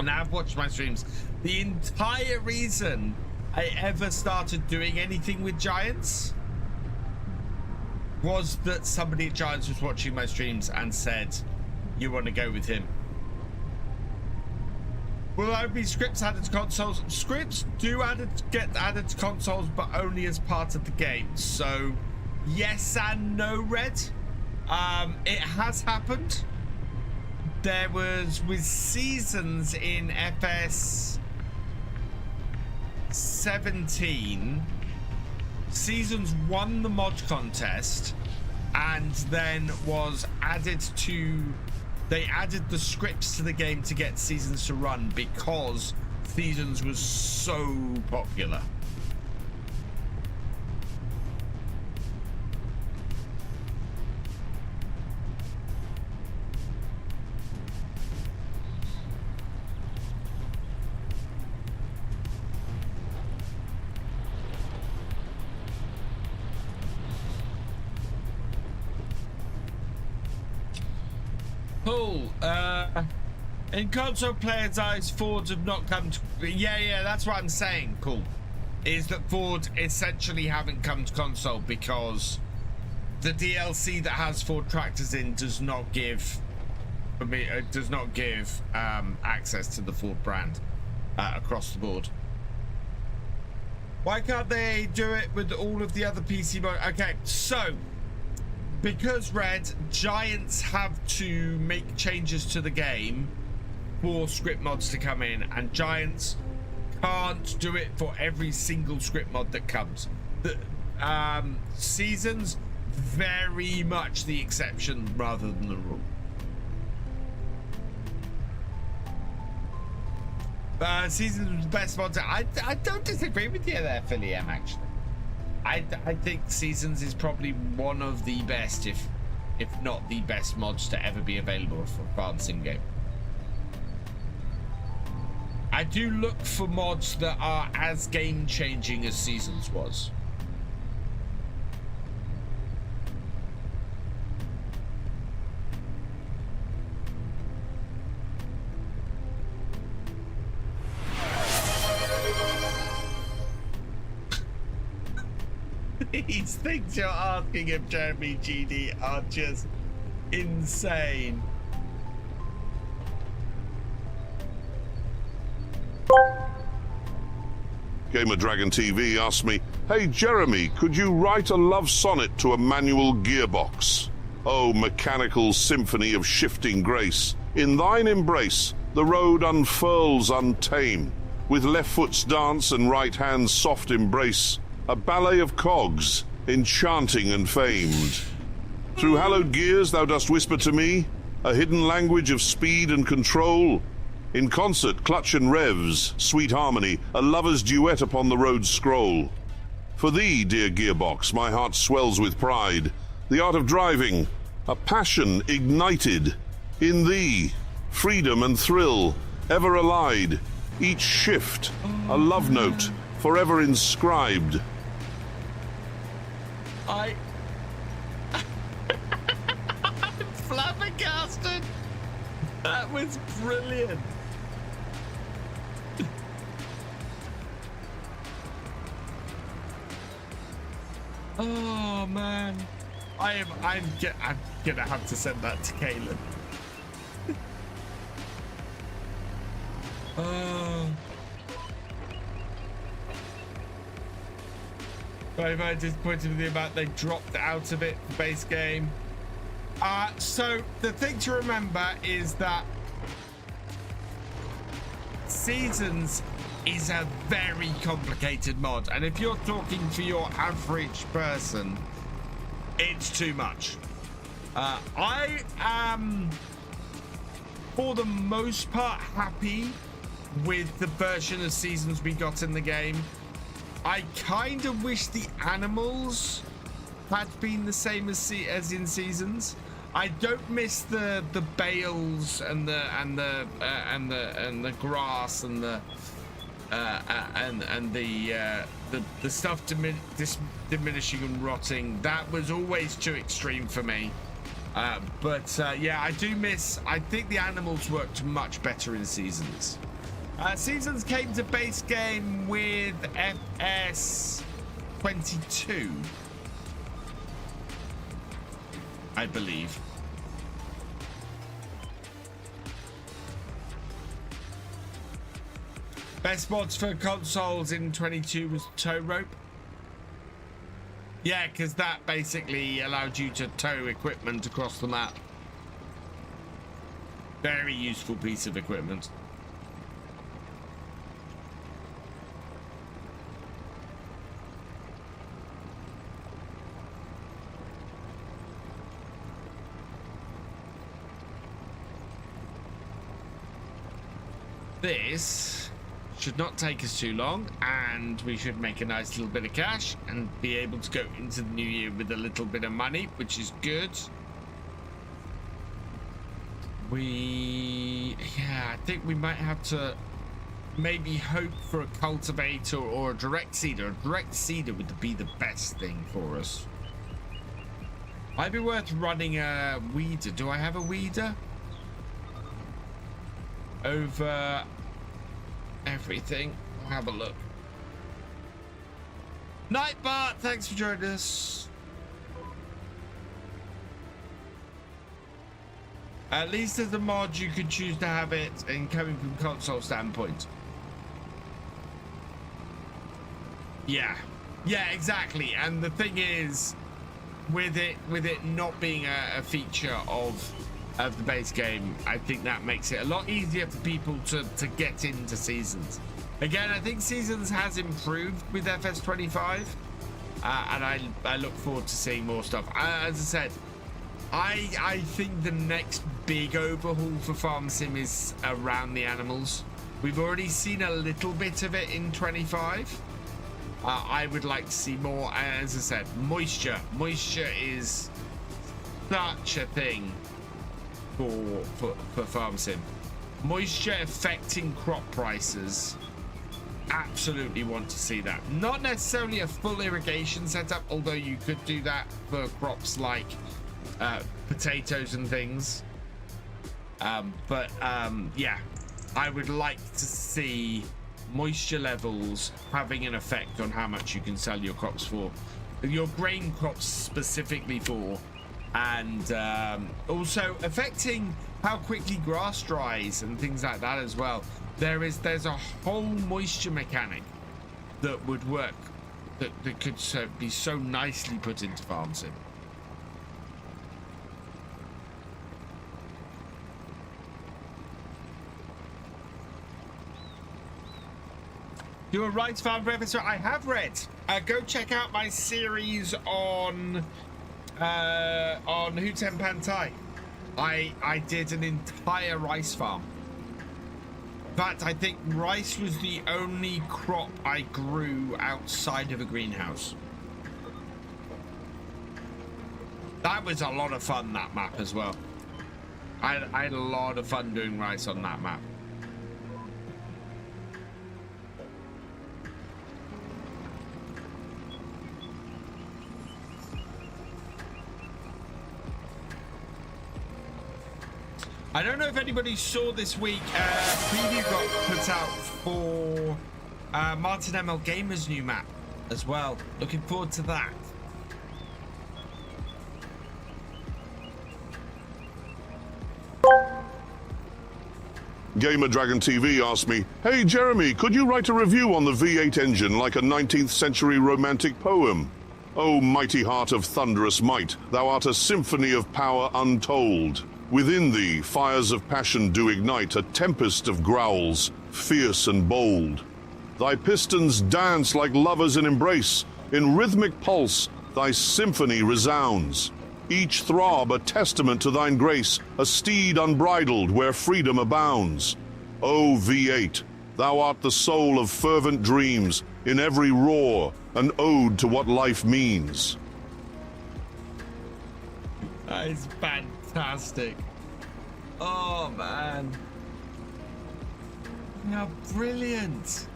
And I've watched my streams. The entire reason I ever started doing anything with Giants was that somebody at Giants was watching my streams and said, you want to go with him. Will there be scripts added to consoles? Scripts do get added to consoles, but only as part of the game. So, yes and no, Red. It has happened. There was, with Seasons in FS17, Seasons won the mod contest and then was added to... They added the scripts to the game to get Seasons to run because Seasons was so popular. Cool. In console players' eyes, Fords have not come to... Yeah, that's what I'm saying. Cool. is that Ford essentially haven't come to console because the DLC that has Ford tractors in does not give, for me, it does not give access to the Ford brand across the board. Why can't they do it with all of the other PC mods? Okay, so because Red, Giants have to make changes to the game for script mods to come in, and Giants can't do it for every single script mod that comes. The Seasons, very much the exception rather than the rule. Seasons was the best mod. I don't disagree with you there, Philly M, actually. I think Seasons is probably one of the best, if not the best mods to ever be available for advancing game. I do look for mods that are as game changing as Seasons was. These things you're asking of Jeremy GD are just insane. Gamer Dragon TV asked me, "Hey Jeremy, could you write a love sonnet to a manual gearbox? Oh, mechanical symphony of shifting grace, in thine embrace the road unfurls untamed, with left foot's dance and right hand's soft embrace, a ballet of cogs, enchanting and famed. Through hallowed gears thou dost whisper to me, a hidden language of speed and control. In concert, clutch and revs, sweet harmony, a lover's duet upon the road scroll. For thee, dear gearbox, my heart swells with pride. The art of driving, a passion ignited. In thee, freedom and thrill, ever allied. Each shift, a love note, forever inscribed." I'm flabbergasted. That was brilliant. Oh man, I'm gonna have to send that to Kaylin. Oh. Very disappointed with the amount they dropped out of it for base game. So the thing to remember is that Seasons is a very complicated mod, and if you're talking for your average person, it's too much. I am, for the most part, happy with the version of Seasons we got in the game. I kind of wish the animals had been the same as in Seasons. I don't miss the bales and the grass and the stuff diminishing and rotting. That was always too extreme for me. Yeah, I do miss. I think the animals worked much better in Seasons. Seasons came to base game with FS22, I believe. Best mods for consoles in 22 was tow rope. Yeah, because that basically allowed you to tow equipment across the map. Very useful piece of equipment. This should not take us too long, and we should make a nice little bit of cash and be able to go into the new year with a little bit of money, which is good. I think we might have to maybe hope for a cultivator or a direct seeder. A direct seeder would be the best thing for us. Might be worth running a weeder. Do I have a weeder? Over everything. I'll have a look. Nightbot, thanks for joining us. At least as a mod, you could choose to have it in coming from console standpoint. Yeah, exactly. And the thing is, with it not being a feature of the base game, I think that makes it a lot easier for people to get into Seasons. Again, I think Seasons has improved with FS25, and I look forward to seeing more stuff. As I said, I think the next big overhaul for Farm Sim is around the animals. We've already seen a little bit of it in 25. I would like to see more. As I said, moisture is such a thing for Farm Sim. Moisture affecting crop prices. Absolutely want to see that. Not necessarily a full irrigation setup, although you could do that for crops like potatoes and things. Yeah, I would like to see moisture levels having an effect on how much you can sell your crops for, your grain crops specifically for, and also affecting how quickly grass dries and things like that as well. There's a whole moisture mechanic that would work, that could be so nicely put into Farm Sim. Do a rice farm for FS25. I have read. Go check out my series on Huten Pantai. I did an entire rice farm. In fact, I think rice was the only crop I grew outside of a greenhouse. That was a lot of fun, that map as well. I had a lot of fun doing rice on that map. I don't know if anybody saw this week, preview got put out for Martin ML Gamer's new map as well. Looking forward to that. Gamer Dragon TV asked me, "Hey Jeremy, could you write a review on the V8 engine like a 19th century romantic poem? O mighty heart of thunderous might, thou art a symphony of power untold. Within thee, fires of passion do ignite, a tempest of growls, fierce and bold. Thy pistons dance like lovers in embrace, in rhythmic pulse thy symphony resounds. Each throb a testament to thine grace, a steed unbridled where freedom abounds. O V8, thou art the soul of fervent dreams, in every roar, an ode to what life means." That is fantastic. Oh man, how brilliant.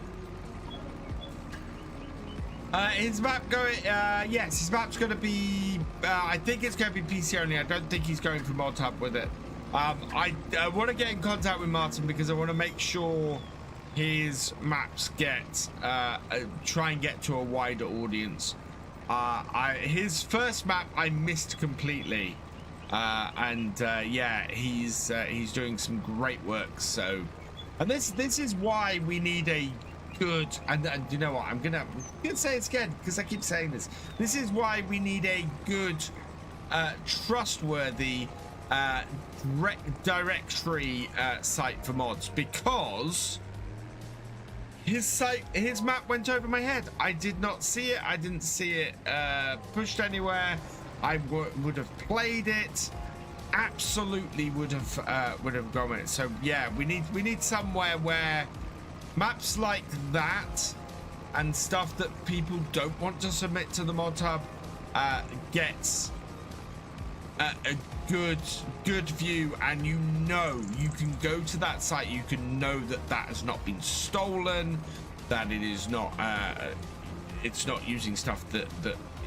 His map going, yes, his map's going to be, I think it's going to be PC only. I don't think he's going for Mod Hub with it. I want to get in contact with Martin because I want to make sure his maps get, try and get to a wider audience. His first map I missed completely. Yeah, he's doing some great work. So, and this is why we need a good, and you know what, I'm gonna say it again because I keep saying this. This is why we need a good, trustworthy directory site for mods, because his map went over my head. I did not see it. I didn't see it pushed anywhere. I would have played it, absolutely would have gone with it. So yeah, we need somewhere where maps like that and stuff that people don't want to submit to the Mod Hub gets a good view, and you can go to that site, you can know that has not been stolen, that it is not it's not using stuff that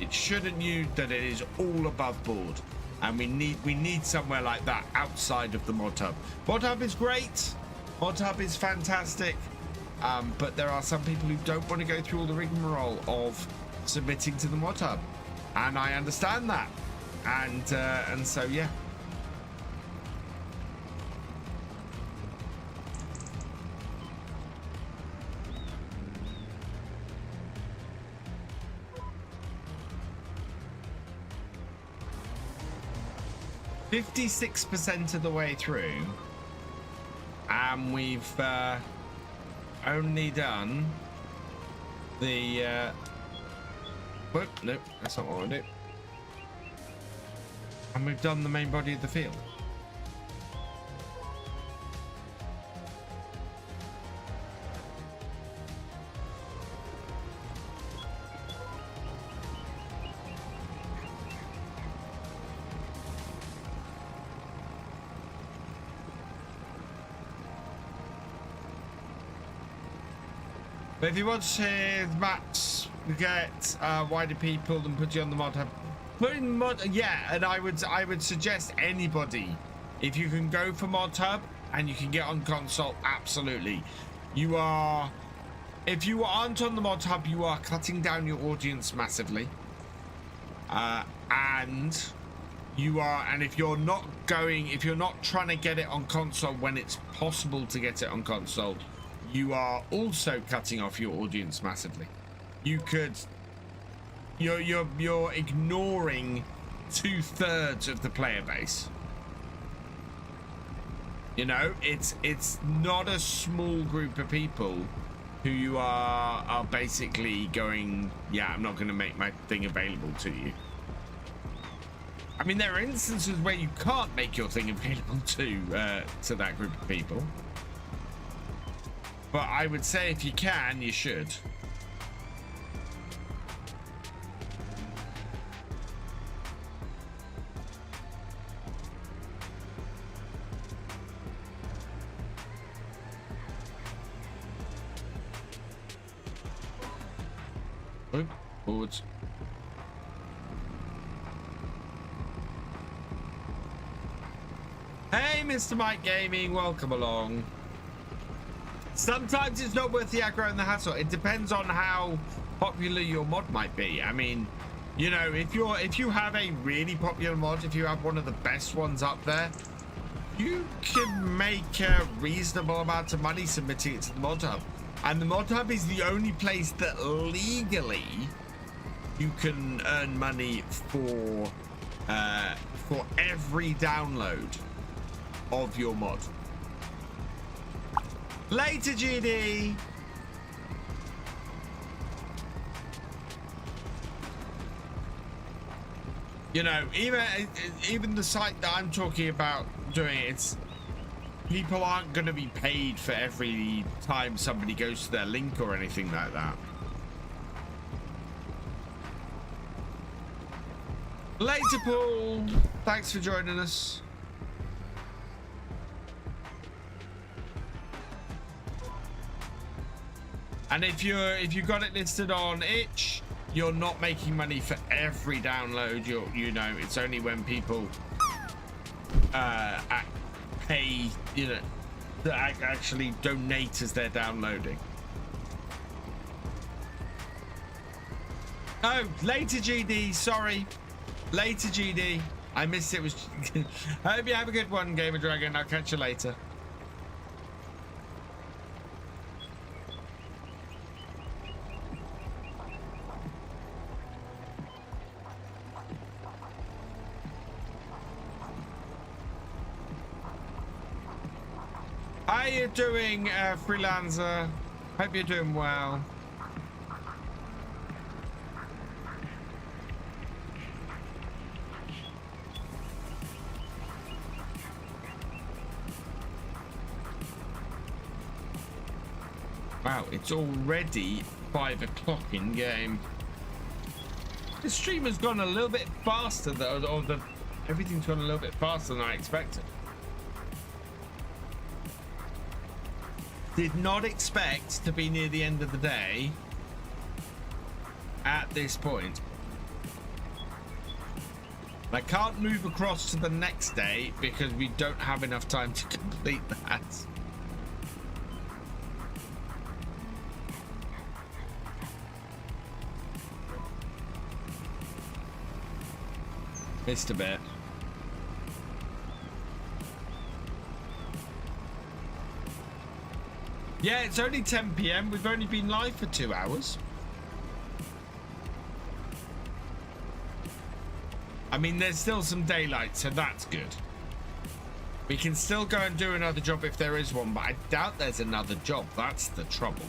it shouldn't use, that it is all above board. And we need somewhere like that outside of the Mod Hub. Mod Hub is great, Mod Hub is fantastic, but there are some people who don't want to go through all the rigmarole of submitting to the mod hub, and I understand that, and so yeah. %56 of the way through, and we've only done the whoop, nope, that's not what I want to do. And we've done the main body of the field. But if you want to hear maps get wider people and put you on the mod hub, put in mod, yeah. And I would suggest anybody, if you can go for mod hub and you can get on console, absolutely. You are, if you aren't on the mod hub, you are cutting down your audience massively. And you are, and if you're not trying to get it on console when it's possible to get it on console, you are also cutting off your audience massively. You're ignoring 2/3 of the player base. You know, it's not a small group of people who you are basically going, yeah, I'm not going to make my thing available to you. I mean, there are instances where you can't make your thing available to that group of people. But I would say if you can, you should. Oh, forwards. Hey, Mr. Mike Gaming, welcome along. Sometimes it's not worth the aggro and the hassle. It depends on how popular your mod might be. I mean, you know, if you have a really popular mod, if you have one of the best ones up there, you can make a reasonable amount of money submitting it to the mod hub. And the mod hub is the only place that legally you can earn money for every download of your mod. Later, GD. You know, even the site that I'm talking about doing it, people aren't going to be paid for every time somebody goes to their link or anything like that. Later, Paul. Thanks for joining us. And if you got it listed on itch, you're not making money for every download. You know, it's only when people pay, you know, that actually donate as they're downloading. Oh, later, GD. Sorry, later, GD. I missed it. I hope you have a good one, Gamer Dragon. I'll catch you later. How you doing, freelancer? Hope you're doing well. Wow, it's already 5 o'clock in game. The stream has gone a little bit faster, though, or everything's gone a little bit faster than I expected. Did not expect to be near the end of the day at this point. I can't move across to the next day because we don't have enough time to complete that. Missed a bit. Yeah, it's only 10 PM. We've only been live for 2 hours. I mean, there's still some daylight, so that's good. We can still go and do another job if there is one, but I doubt there's another job. That's the trouble.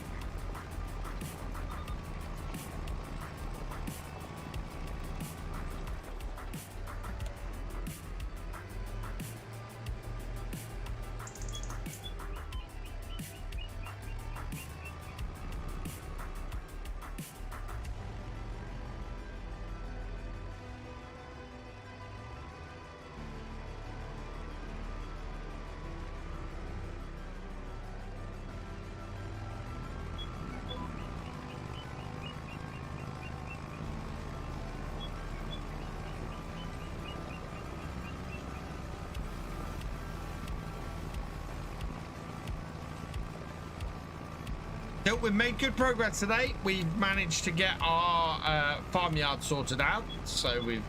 We've made good progress today. We've managed to get our farmyard sorted out, so we've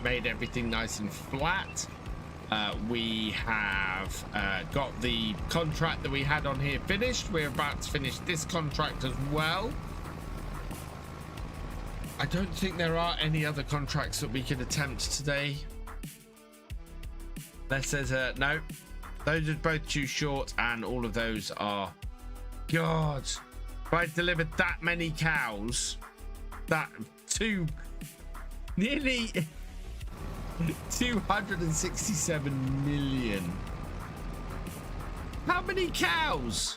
made everything nice and flat. We have got the contract that we had on here finished. We're about to finish this contract as well. I don't think there are any other contracts that we could attempt today. That says no. Those are both too short, and all of those are. God, if I delivered that many cows, nearly 267 million. How many cows?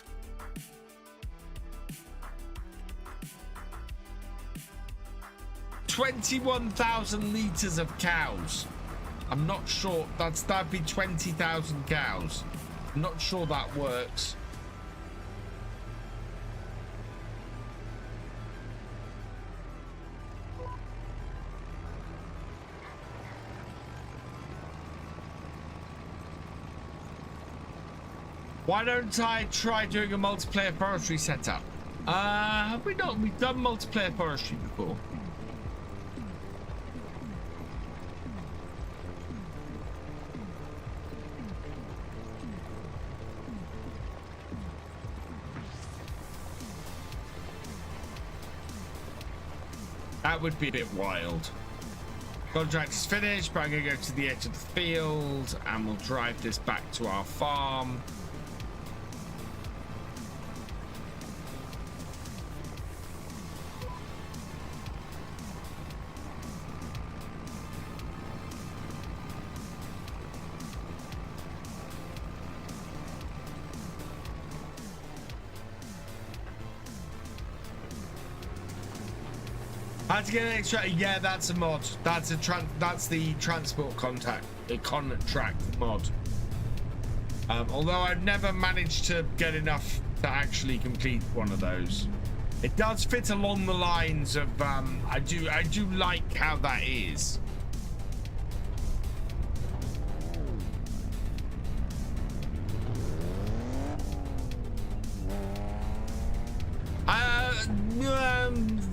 21,000 liters of cows. I'm not sure that'd be 20,000 cows. I'm not sure that works. Why don't I try doing a multiplayer forestry setup? Have we not? We've done multiplayer forestry before. That would be a bit wild. Contract is finished, but I'm going to go to the edge of the field and we'll drive this back to our farm. How to get an extra? Yeah, that's a mod. That's the transport contract mod. Although I've never managed to get enough to actually complete one of those. It does fit along the lines of I do like how that is.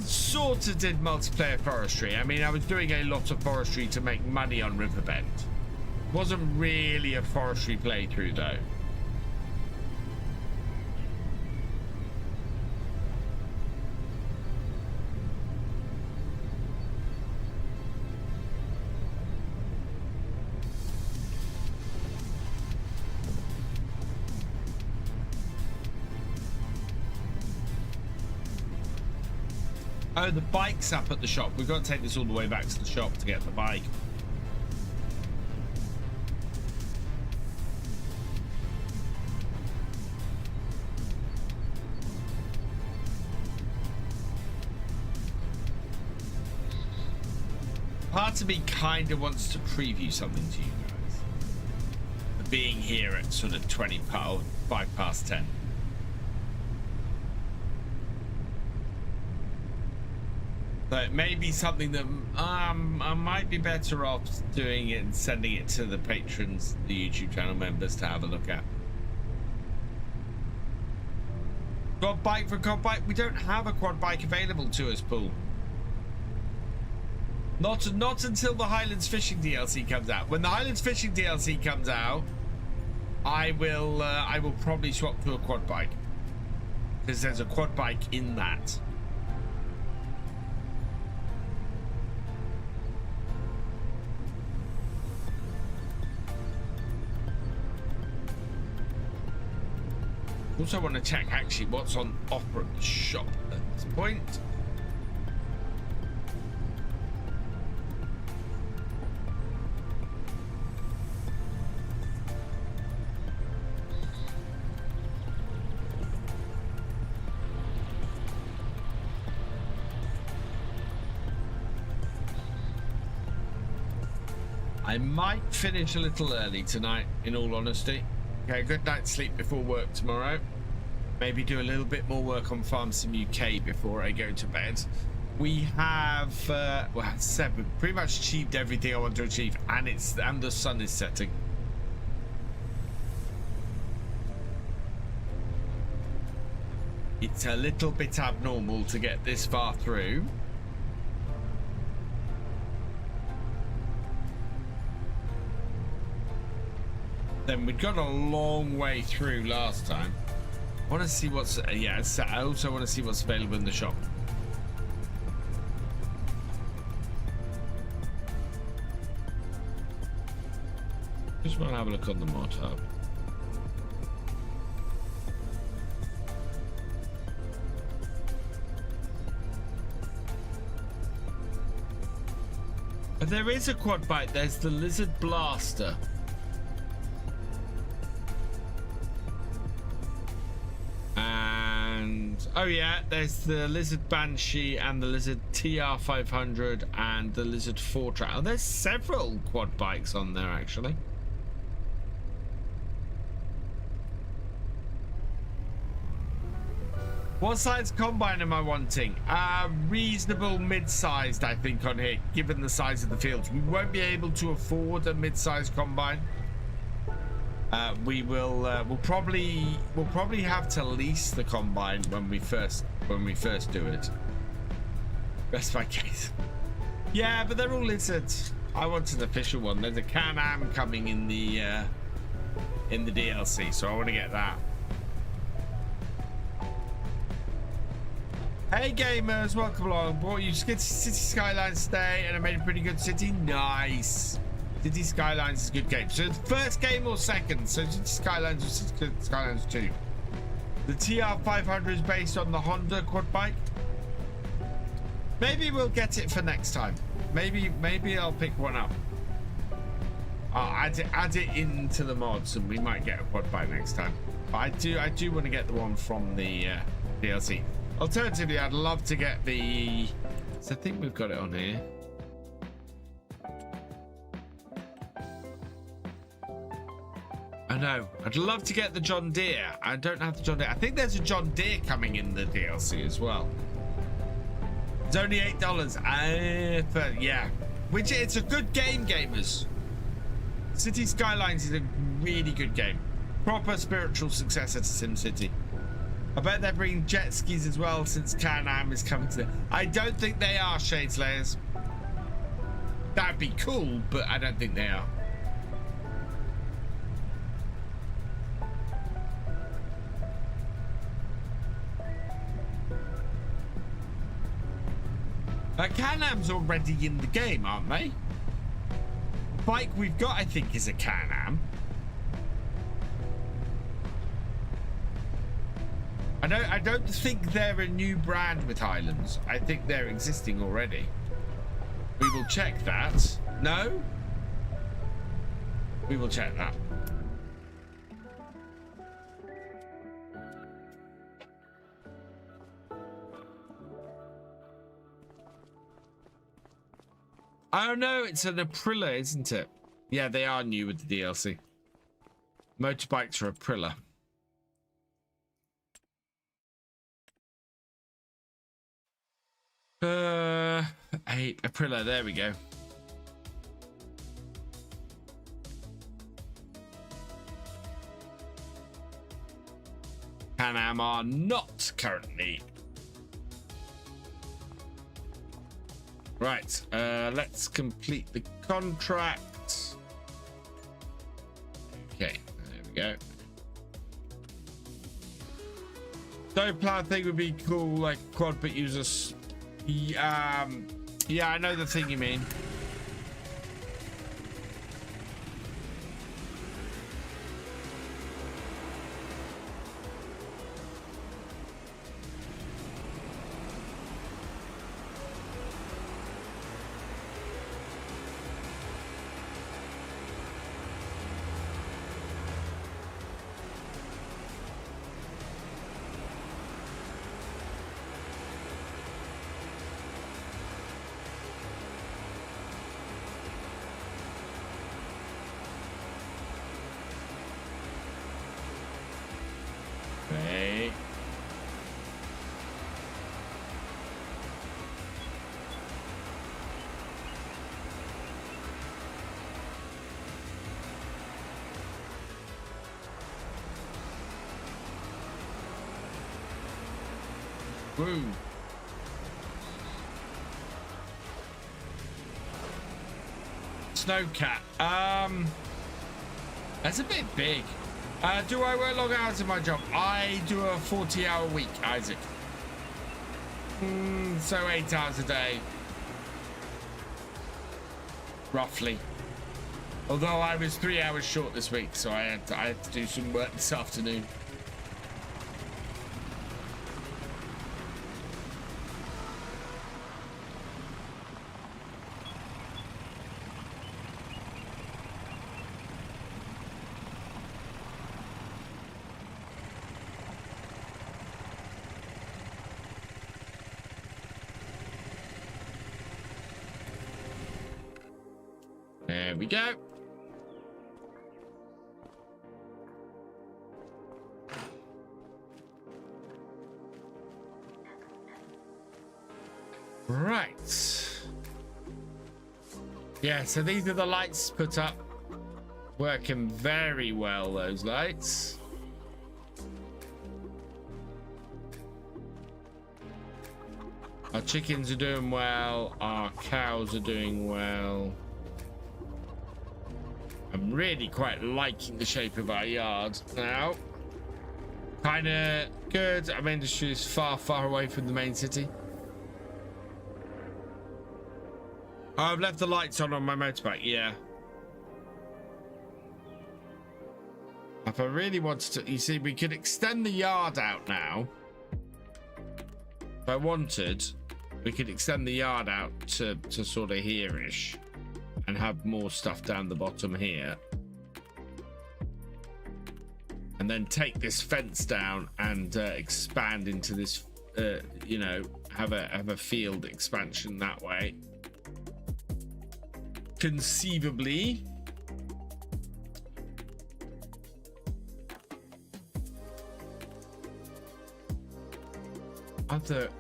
Sort of did multiplayer forestry. I mean, I was doing a lot of forestry to make money on Riverbend. Wasn't really a forestry playthrough though. Oh, the bike's up at the shop. We've got to take this all the way back to the shop to get the bike. Part of me kind of wants to preview something to you guys. Being here at sort of 5 past 10. So it may be something that I might be better off doing it and sending it to the patrons, the YouTube channel members to have a look at. Quad bike for quad bike? We don't have a quad bike available to us, Paul. Not until the Highlands Fishing DLC comes out. When the Highlands Fishing DLC comes out, I will probably swap to a quad bike, because there's a quad bike in that. Also want to check actually what's on offer at the shop at this point. I might finish a little early tonight, in all honesty. Okay, good night's sleep before work tomorrow. Maybe do a little bit more work on Farm Sim UK before I go to bed. We have, well, said we've pretty much achieved everything I want to achieve, and the sun is setting. It's a little bit abnormal to get this far through. Then we got a long way through last time. I want to see what's yeah. I also want to see what's available in the shop. Just want to have a look on the mod hub. But there is a quad bike. There's the Lizard Blaster. Oh yeah, there's the Lizard Banshee and the Lizard TR500 and the Lizard 4 track. Oh, there's several quad bikes on there actually. What size combine am I wanting? Reasonable mid-sized, I think, on here, given the size of the fields. We won't be able to afford a mid-sized combine. We'll probably have to lease the combine when we first do it. Best by case. Yeah, but they're all lizards. I wanted an official one. There's a Can-Am coming in the DLC, so I want to get that. Hey gamers, welcome along. Brought you City Skylines today, and I made a pretty good city. Nice. City Skylines is a good game. So first game or second? So City Skylines or City Skylines 2? The TR500 is based on the Honda quad bike. Maybe we'll get it for next time. Maybe I'll pick one up. I'll add it into the mods, and we might get a quad bike next time. But I do want to get the one from the DLC. Alternatively, I'd love to get the. So I think we've got it on here. I know. I'd love to get the John Deere. I don't have the John Deere. I think there's a John Deere coming in the DLC as well. It's only $8. But yeah, which it's a good game, gamers. City Skylines is a really good game. Proper spiritual successor to SimCity. I bet they're bringing jet skis as well, since Can-Am is coming to. I don't think they are, Shadeslayers. That'd be cool, but I don't think they are. Can-Am's already in the game, aren't they? The bike we've got, I think, is a Can-Am. I don't think they're a new brand with Highlands. I think they're existing already. We will check that. No? We will check that. Oh no, it's an Aprilia, isn't it? Yeah, they are new with the DLC. Motorbikes are Aprilia. Aprilia, there we go. Can-Am are not currently. Right, let's complete the contract. Okay, there we go. Don't plan thing would be cool, like quad bit users. Yeah, I know the thing you mean. Okay. Woo. Snowcat. That's a bit big. Do I work long hours in my job? I do a 40-hour week, Isaac. So 8 hours a day. Roughly. Although I was 3 hours short this week, so I had to do some work this afternoon. There we go. Right. Yeah, so these are the lights put up. Working very well, those lights. Our chickens are doing well. Our cows are doing well. I'm really quite liking the shape of our yard now. Kind of good. Our industry is far, far away from the main city. Oh, I've left the lights on my motorbike. Yeah. If I really wanted to, you see, we could extend the yard out now. If I wanted, we could extend the yard out to sort of here-ish. And have more stuff down the bottom here, and then take this fence down and expand into this, you know, have a field expansion that way. Conceivably, other.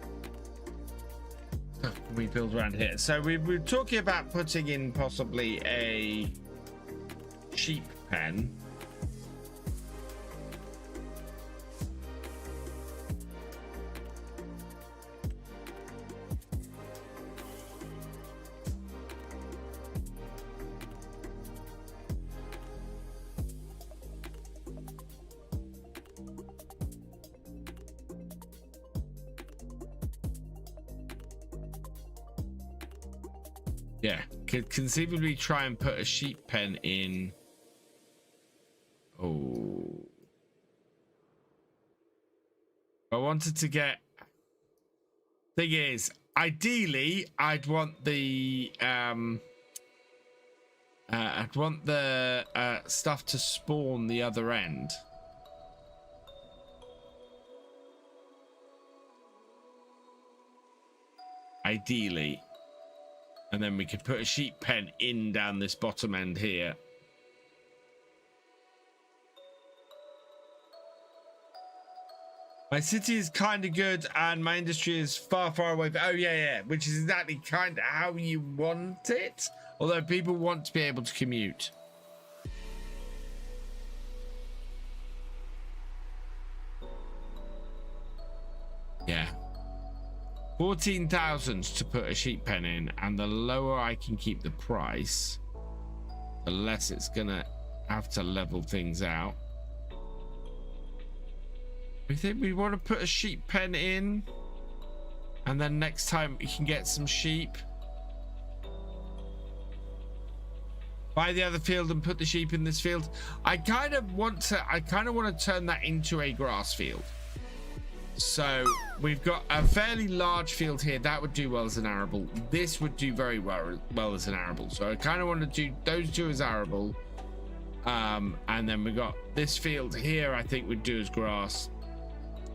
We build around here. So we were talking about putting in possibly a sheep pen. Yeah, could conceivably try and put a sheep pen in. Oh, I wanted to get. Thing is, ideally, I'd want the stuff to spawn the other end. Ideally. And then we could put a sheep pen in down this bottom end here. My city is kind of good and my industry is far, far away. Oh, yeah. Which is exactly kind of how you want it. Although people want to be able to commute. Yeah. 14,000 to put a sheep pen in, and the lower I can keep the price, the less it's gonna have to level things out. We think we want to put a sheep pen in, and then next time we can get some sheep. Buy the other field and put the sheep in this field. I kind of want to turn that into a grass field. So we've got a fairly large field here that would do well as an arable. This would do very well as an arable. So I kind of want to do those two as arable. And then we got this field here, I think would do as grass.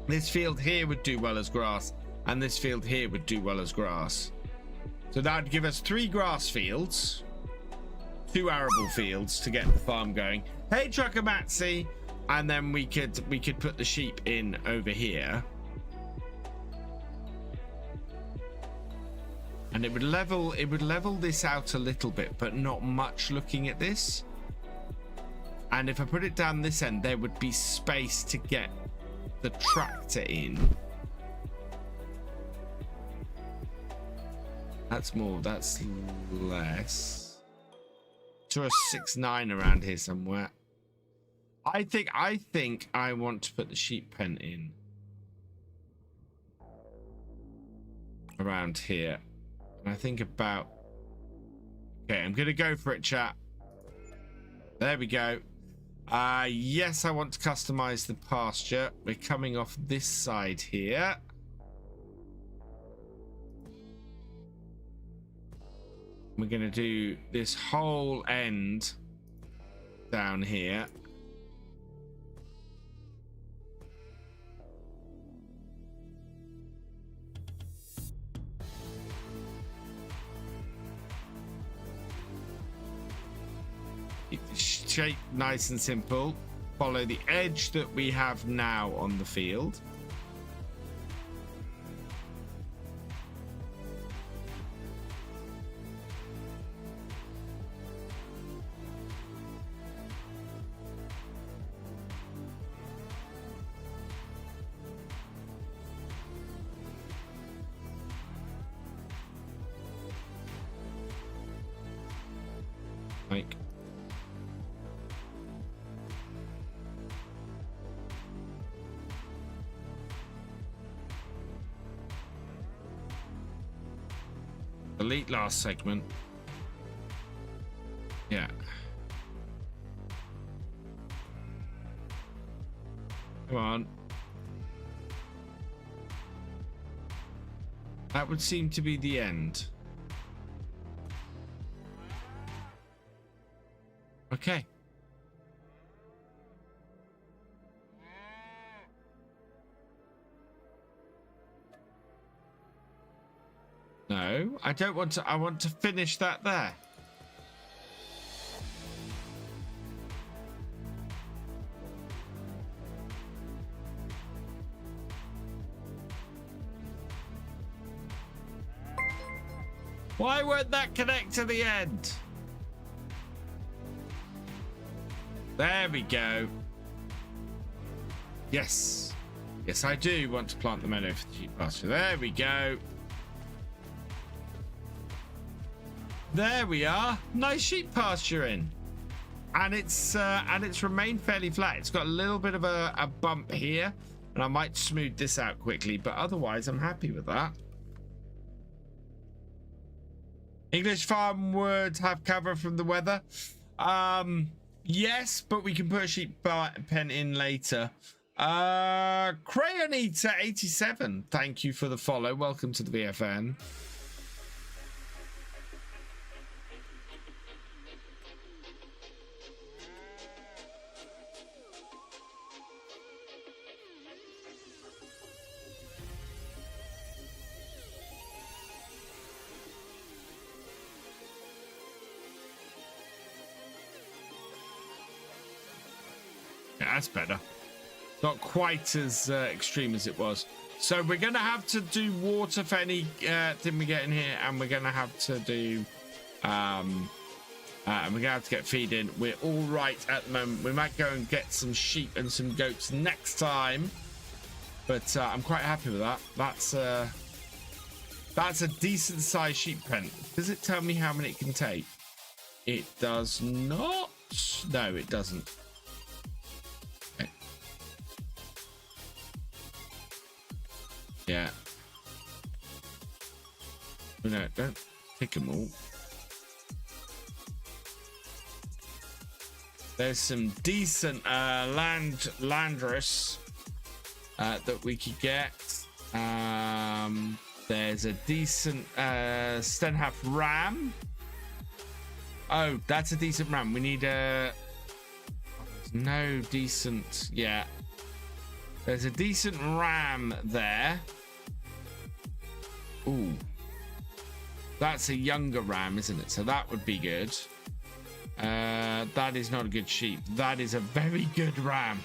This field here would do well as grass, and this field here would do well as grass. So that would give us 3 grass fields, 2 arable fields to get the farm going. Hey, Trucker Matsy, and then we could put the sheep in over here, and it would level this out a little bit, but not much looking at this. And if I put it down this end, there would be space to get the tractor in. That's more, that's less. To a 6-9 around here somewhere. I think I want to put the sheep pen in around here. And I think about, okay, I'm gonna go for it, chat. There we go. Yes, I want to customize the pasture. We're coming off this side here. We're going to do this whole end down here. Keep the shape nice and simple. Follow the edge that we have now on the field. Like, delete last segment. Yeah. Come on. That would seem to be the end. Okay. No, I don't want to. I want to finish that there. Why won't that connect to the end? There we go. Yes. Yes, I do want to plant the meadow for the sheep pasture. There we go. There we are. Nice sheep pasture in. And it's remained fairly flat. It's got a little bit of a bump here, and I might smooth this out quickly, but otherwise I'm happy with that. English farm would have cover from the weather. Yes, but we can put a sheep pen in later. Crayon Eater 87, thank you for the follow. Welcome to the VFN. That's better. Not quite as extreme as it was. So we're going to have to do water for any thing we get in here, and we're going to have to do and we're going to have to get feed in. We're all right at the moment. We might go and get some sheep and some goats next time, but I'm quite happy with that. That's a decent sized sheep pen. Does it tell me how many it can take? It does not. No, it doesn't. Okay. Yeah. No, don't pick them all. There's some decent Landress that we could get. There's a decent Stenhaf Ram. Oh, that's a decent Ram. We need a... there's no decent... yeah. There's a decent Ram there. Ooh. That's a younger Ram, isn't it? So that would be good. That is not a good sheep. That is a very good Ram.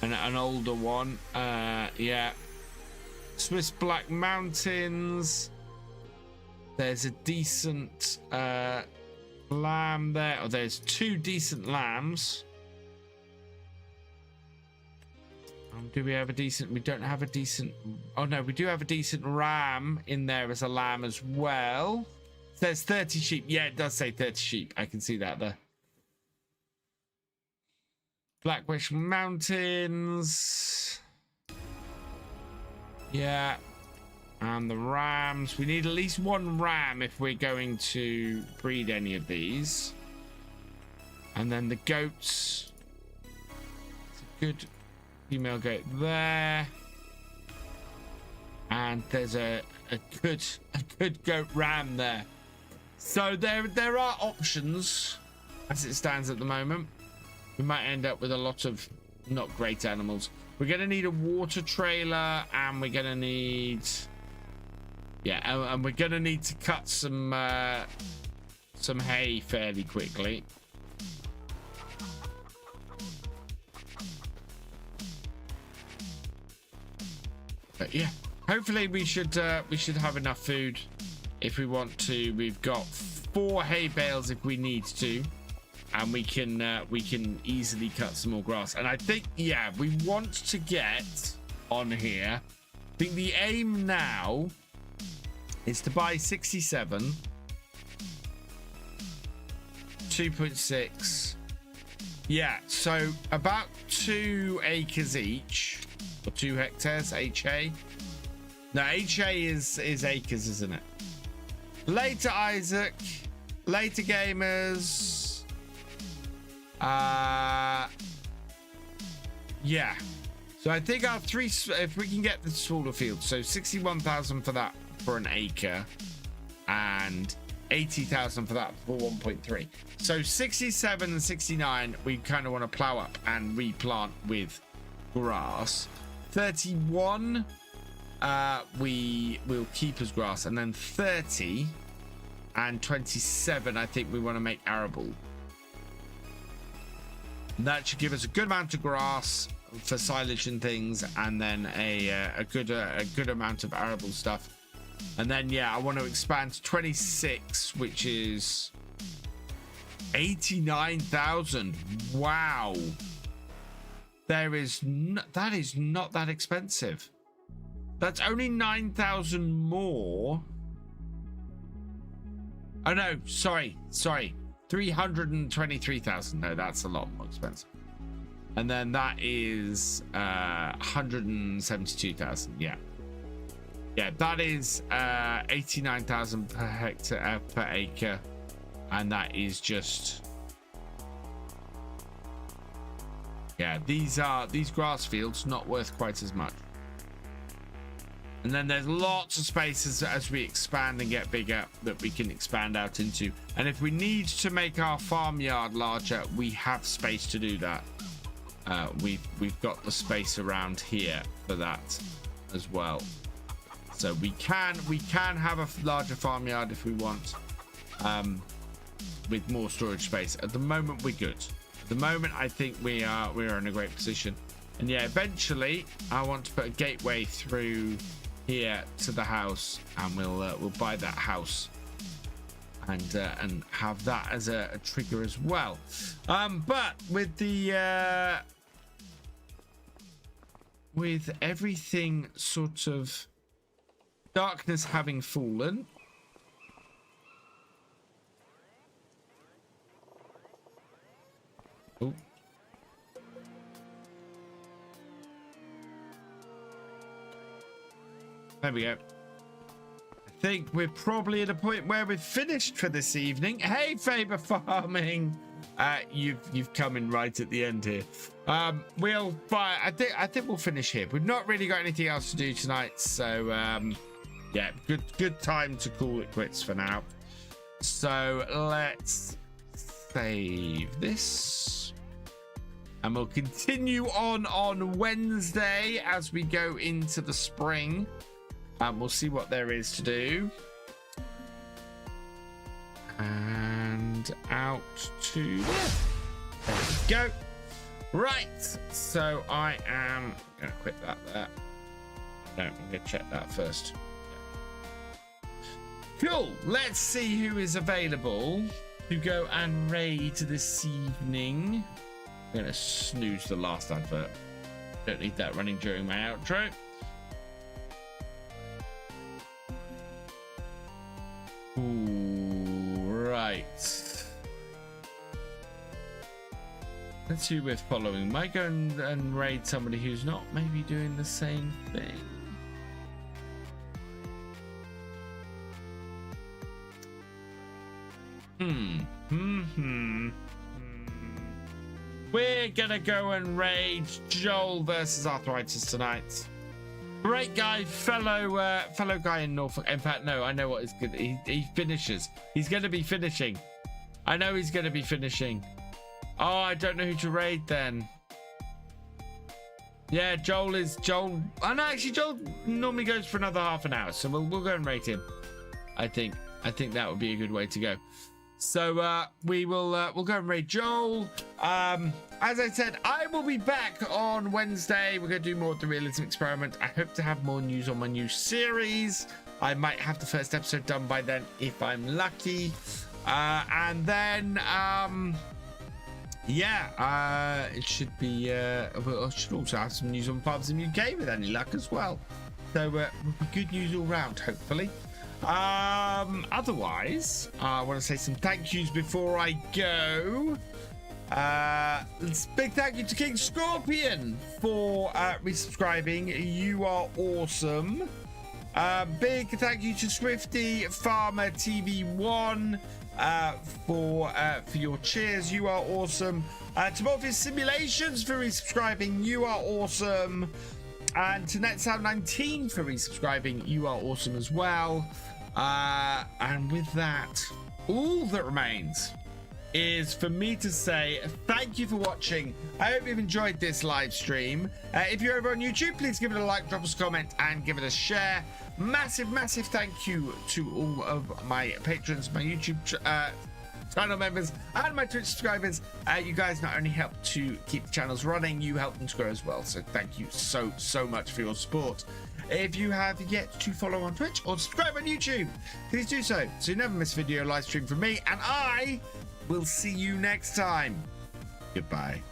An older one. Yeah. Swiss Black Mountains. There's a decent lamb there. Oh, there's two decent lambs. Do we have a decent... we don't have a decent... oh no, we do have a decent ram in there as a lamb as well. There's 30 sheep. Yeah, it does say 30 sheep. I can see that there. Blackwish Mountains. Yeah. And the rams. We need at least one ram if we're going to breed any of these. And then the goats. It's a good female goat there. And there's a good goat ram there. So there are options as it stands at the moment. We might end up with a lot of not great animals. We're going to need a water trailer, and we're going to need... yeah, and we're going to need to cut some hay fairly quickly. But yeah, hopefully we should have enough food if we want to. We've got 4 hay bales if we need to, and we can easily cut some more grass. And I think, yeah, we want to get on here. I think the aim now is to buy 67, 2.6. Yeah, so about 2 acres each, or 2 hectares. HA. No, HA is acres, isn't it? Later, Isaac. Later, gamers. Yeah. So I think our 3, if we can get the smaller field, so 61,000 for that for an acre, and 80,000 for that for 1.3. So 67 and 69, we kind of want to plow up and replant with grass. 31, we will keep as grass, and then 30 and 27, I think we want to make arable. That should give us a good amount of grass for silage and things, and then a good amount of arable stuff. And then, yeah, I want to expand to 26, which is 89,000. Wow. That is not that expensive. That's only 9,000 more. Oh, no, sorry. 323,000. No, that's a lot more expensive. And then that is 172,000. Yeah. Yeah, that is 89,000 per hectare per acre, and that is just, yeah, these grass fields not worth quite as much. And then there's lots of spaces as we expand and get bigger that we can expand out into. And if we need to make our farmyard larger, we have space to do that. We've got the space around here for that as well. So we can have a larger farmyard if we want, with more storage space. At the moment, we're good. At the moment, I think we are in a great position. And yeah, eventually, I want to put a gateway through here to the house, and we'll buy that house and have that as a trigger as well. But with the with everything sort of Darkness having fallen. Oh. There we go. I think we're probably at a point where we've finished for this evening. Hey, Faber Farming. You've come in right at the end here. We'll fire. I think we'll finish here. We've not really got anything else to do tonight, so yeah, good time to call it quits for now. So let's save this, and we'll continue on Wednesday as we go into the spring, and we'll see what there is to do. And out to there we go. Right, so I am gonna quit that there. No, I'm gonna check that first. Cool, let's see who is available to go and raid this evening. I'm gonna snooze the last advert. Don't need that running during my outro. Ooh, right. Let's see who we're following. Might go and raid somebody who's not maybe doing the same thing. We're gonna go and raid Joel versus Arthritis tonight. Great guy, fellow guy in Norfolk. In fact, no, I know what is good. He finishes. He's gonna be finishing. I know he's gonna be finishing. Oh, I don't know who to raid then. Yeah, Joel. Oh no, actually, Joel normally goes for another half an hour, so we'll go and rate him. I think that would be a good way to go. So we'll go and raid Joel. As I said, I will be back on Wednesday. We're going to do more of the realism experiment. I hope to have more news on my new series. I might have the first episode done by then if I'm lucky. And then yeah, it should be I should also have some news on Farms in UK with any luck as well. So good news all round, hopefully. Otherwise, I want to say some thank yous before I go. Big thank you to King Scorpion for resubscribing. You are awesome. Big thank you to Swifty Farmer TV1 for your cheers. You are awesome. To both his simulations for resubscribing. You are awesome. And to NetSound19 for resubscribing. You are awesome as well. And with that, all that remains is for me to say thank you for watching. I hope you've enjoyed this live stream. If you're over on YouTube, please give it a like, drop us a comment, and give it a share. Massive thank you to all of my patrons, my YouTube channel members, and my Twitch subscribers. You guys not only help to keep the channels running, you help them to grow as well. So thank you so much for your support. If you have yet to follow on Twitch or subscribe on YouTube, please do so you never miss a video live stream from me, and I will see you next time. Goodbye.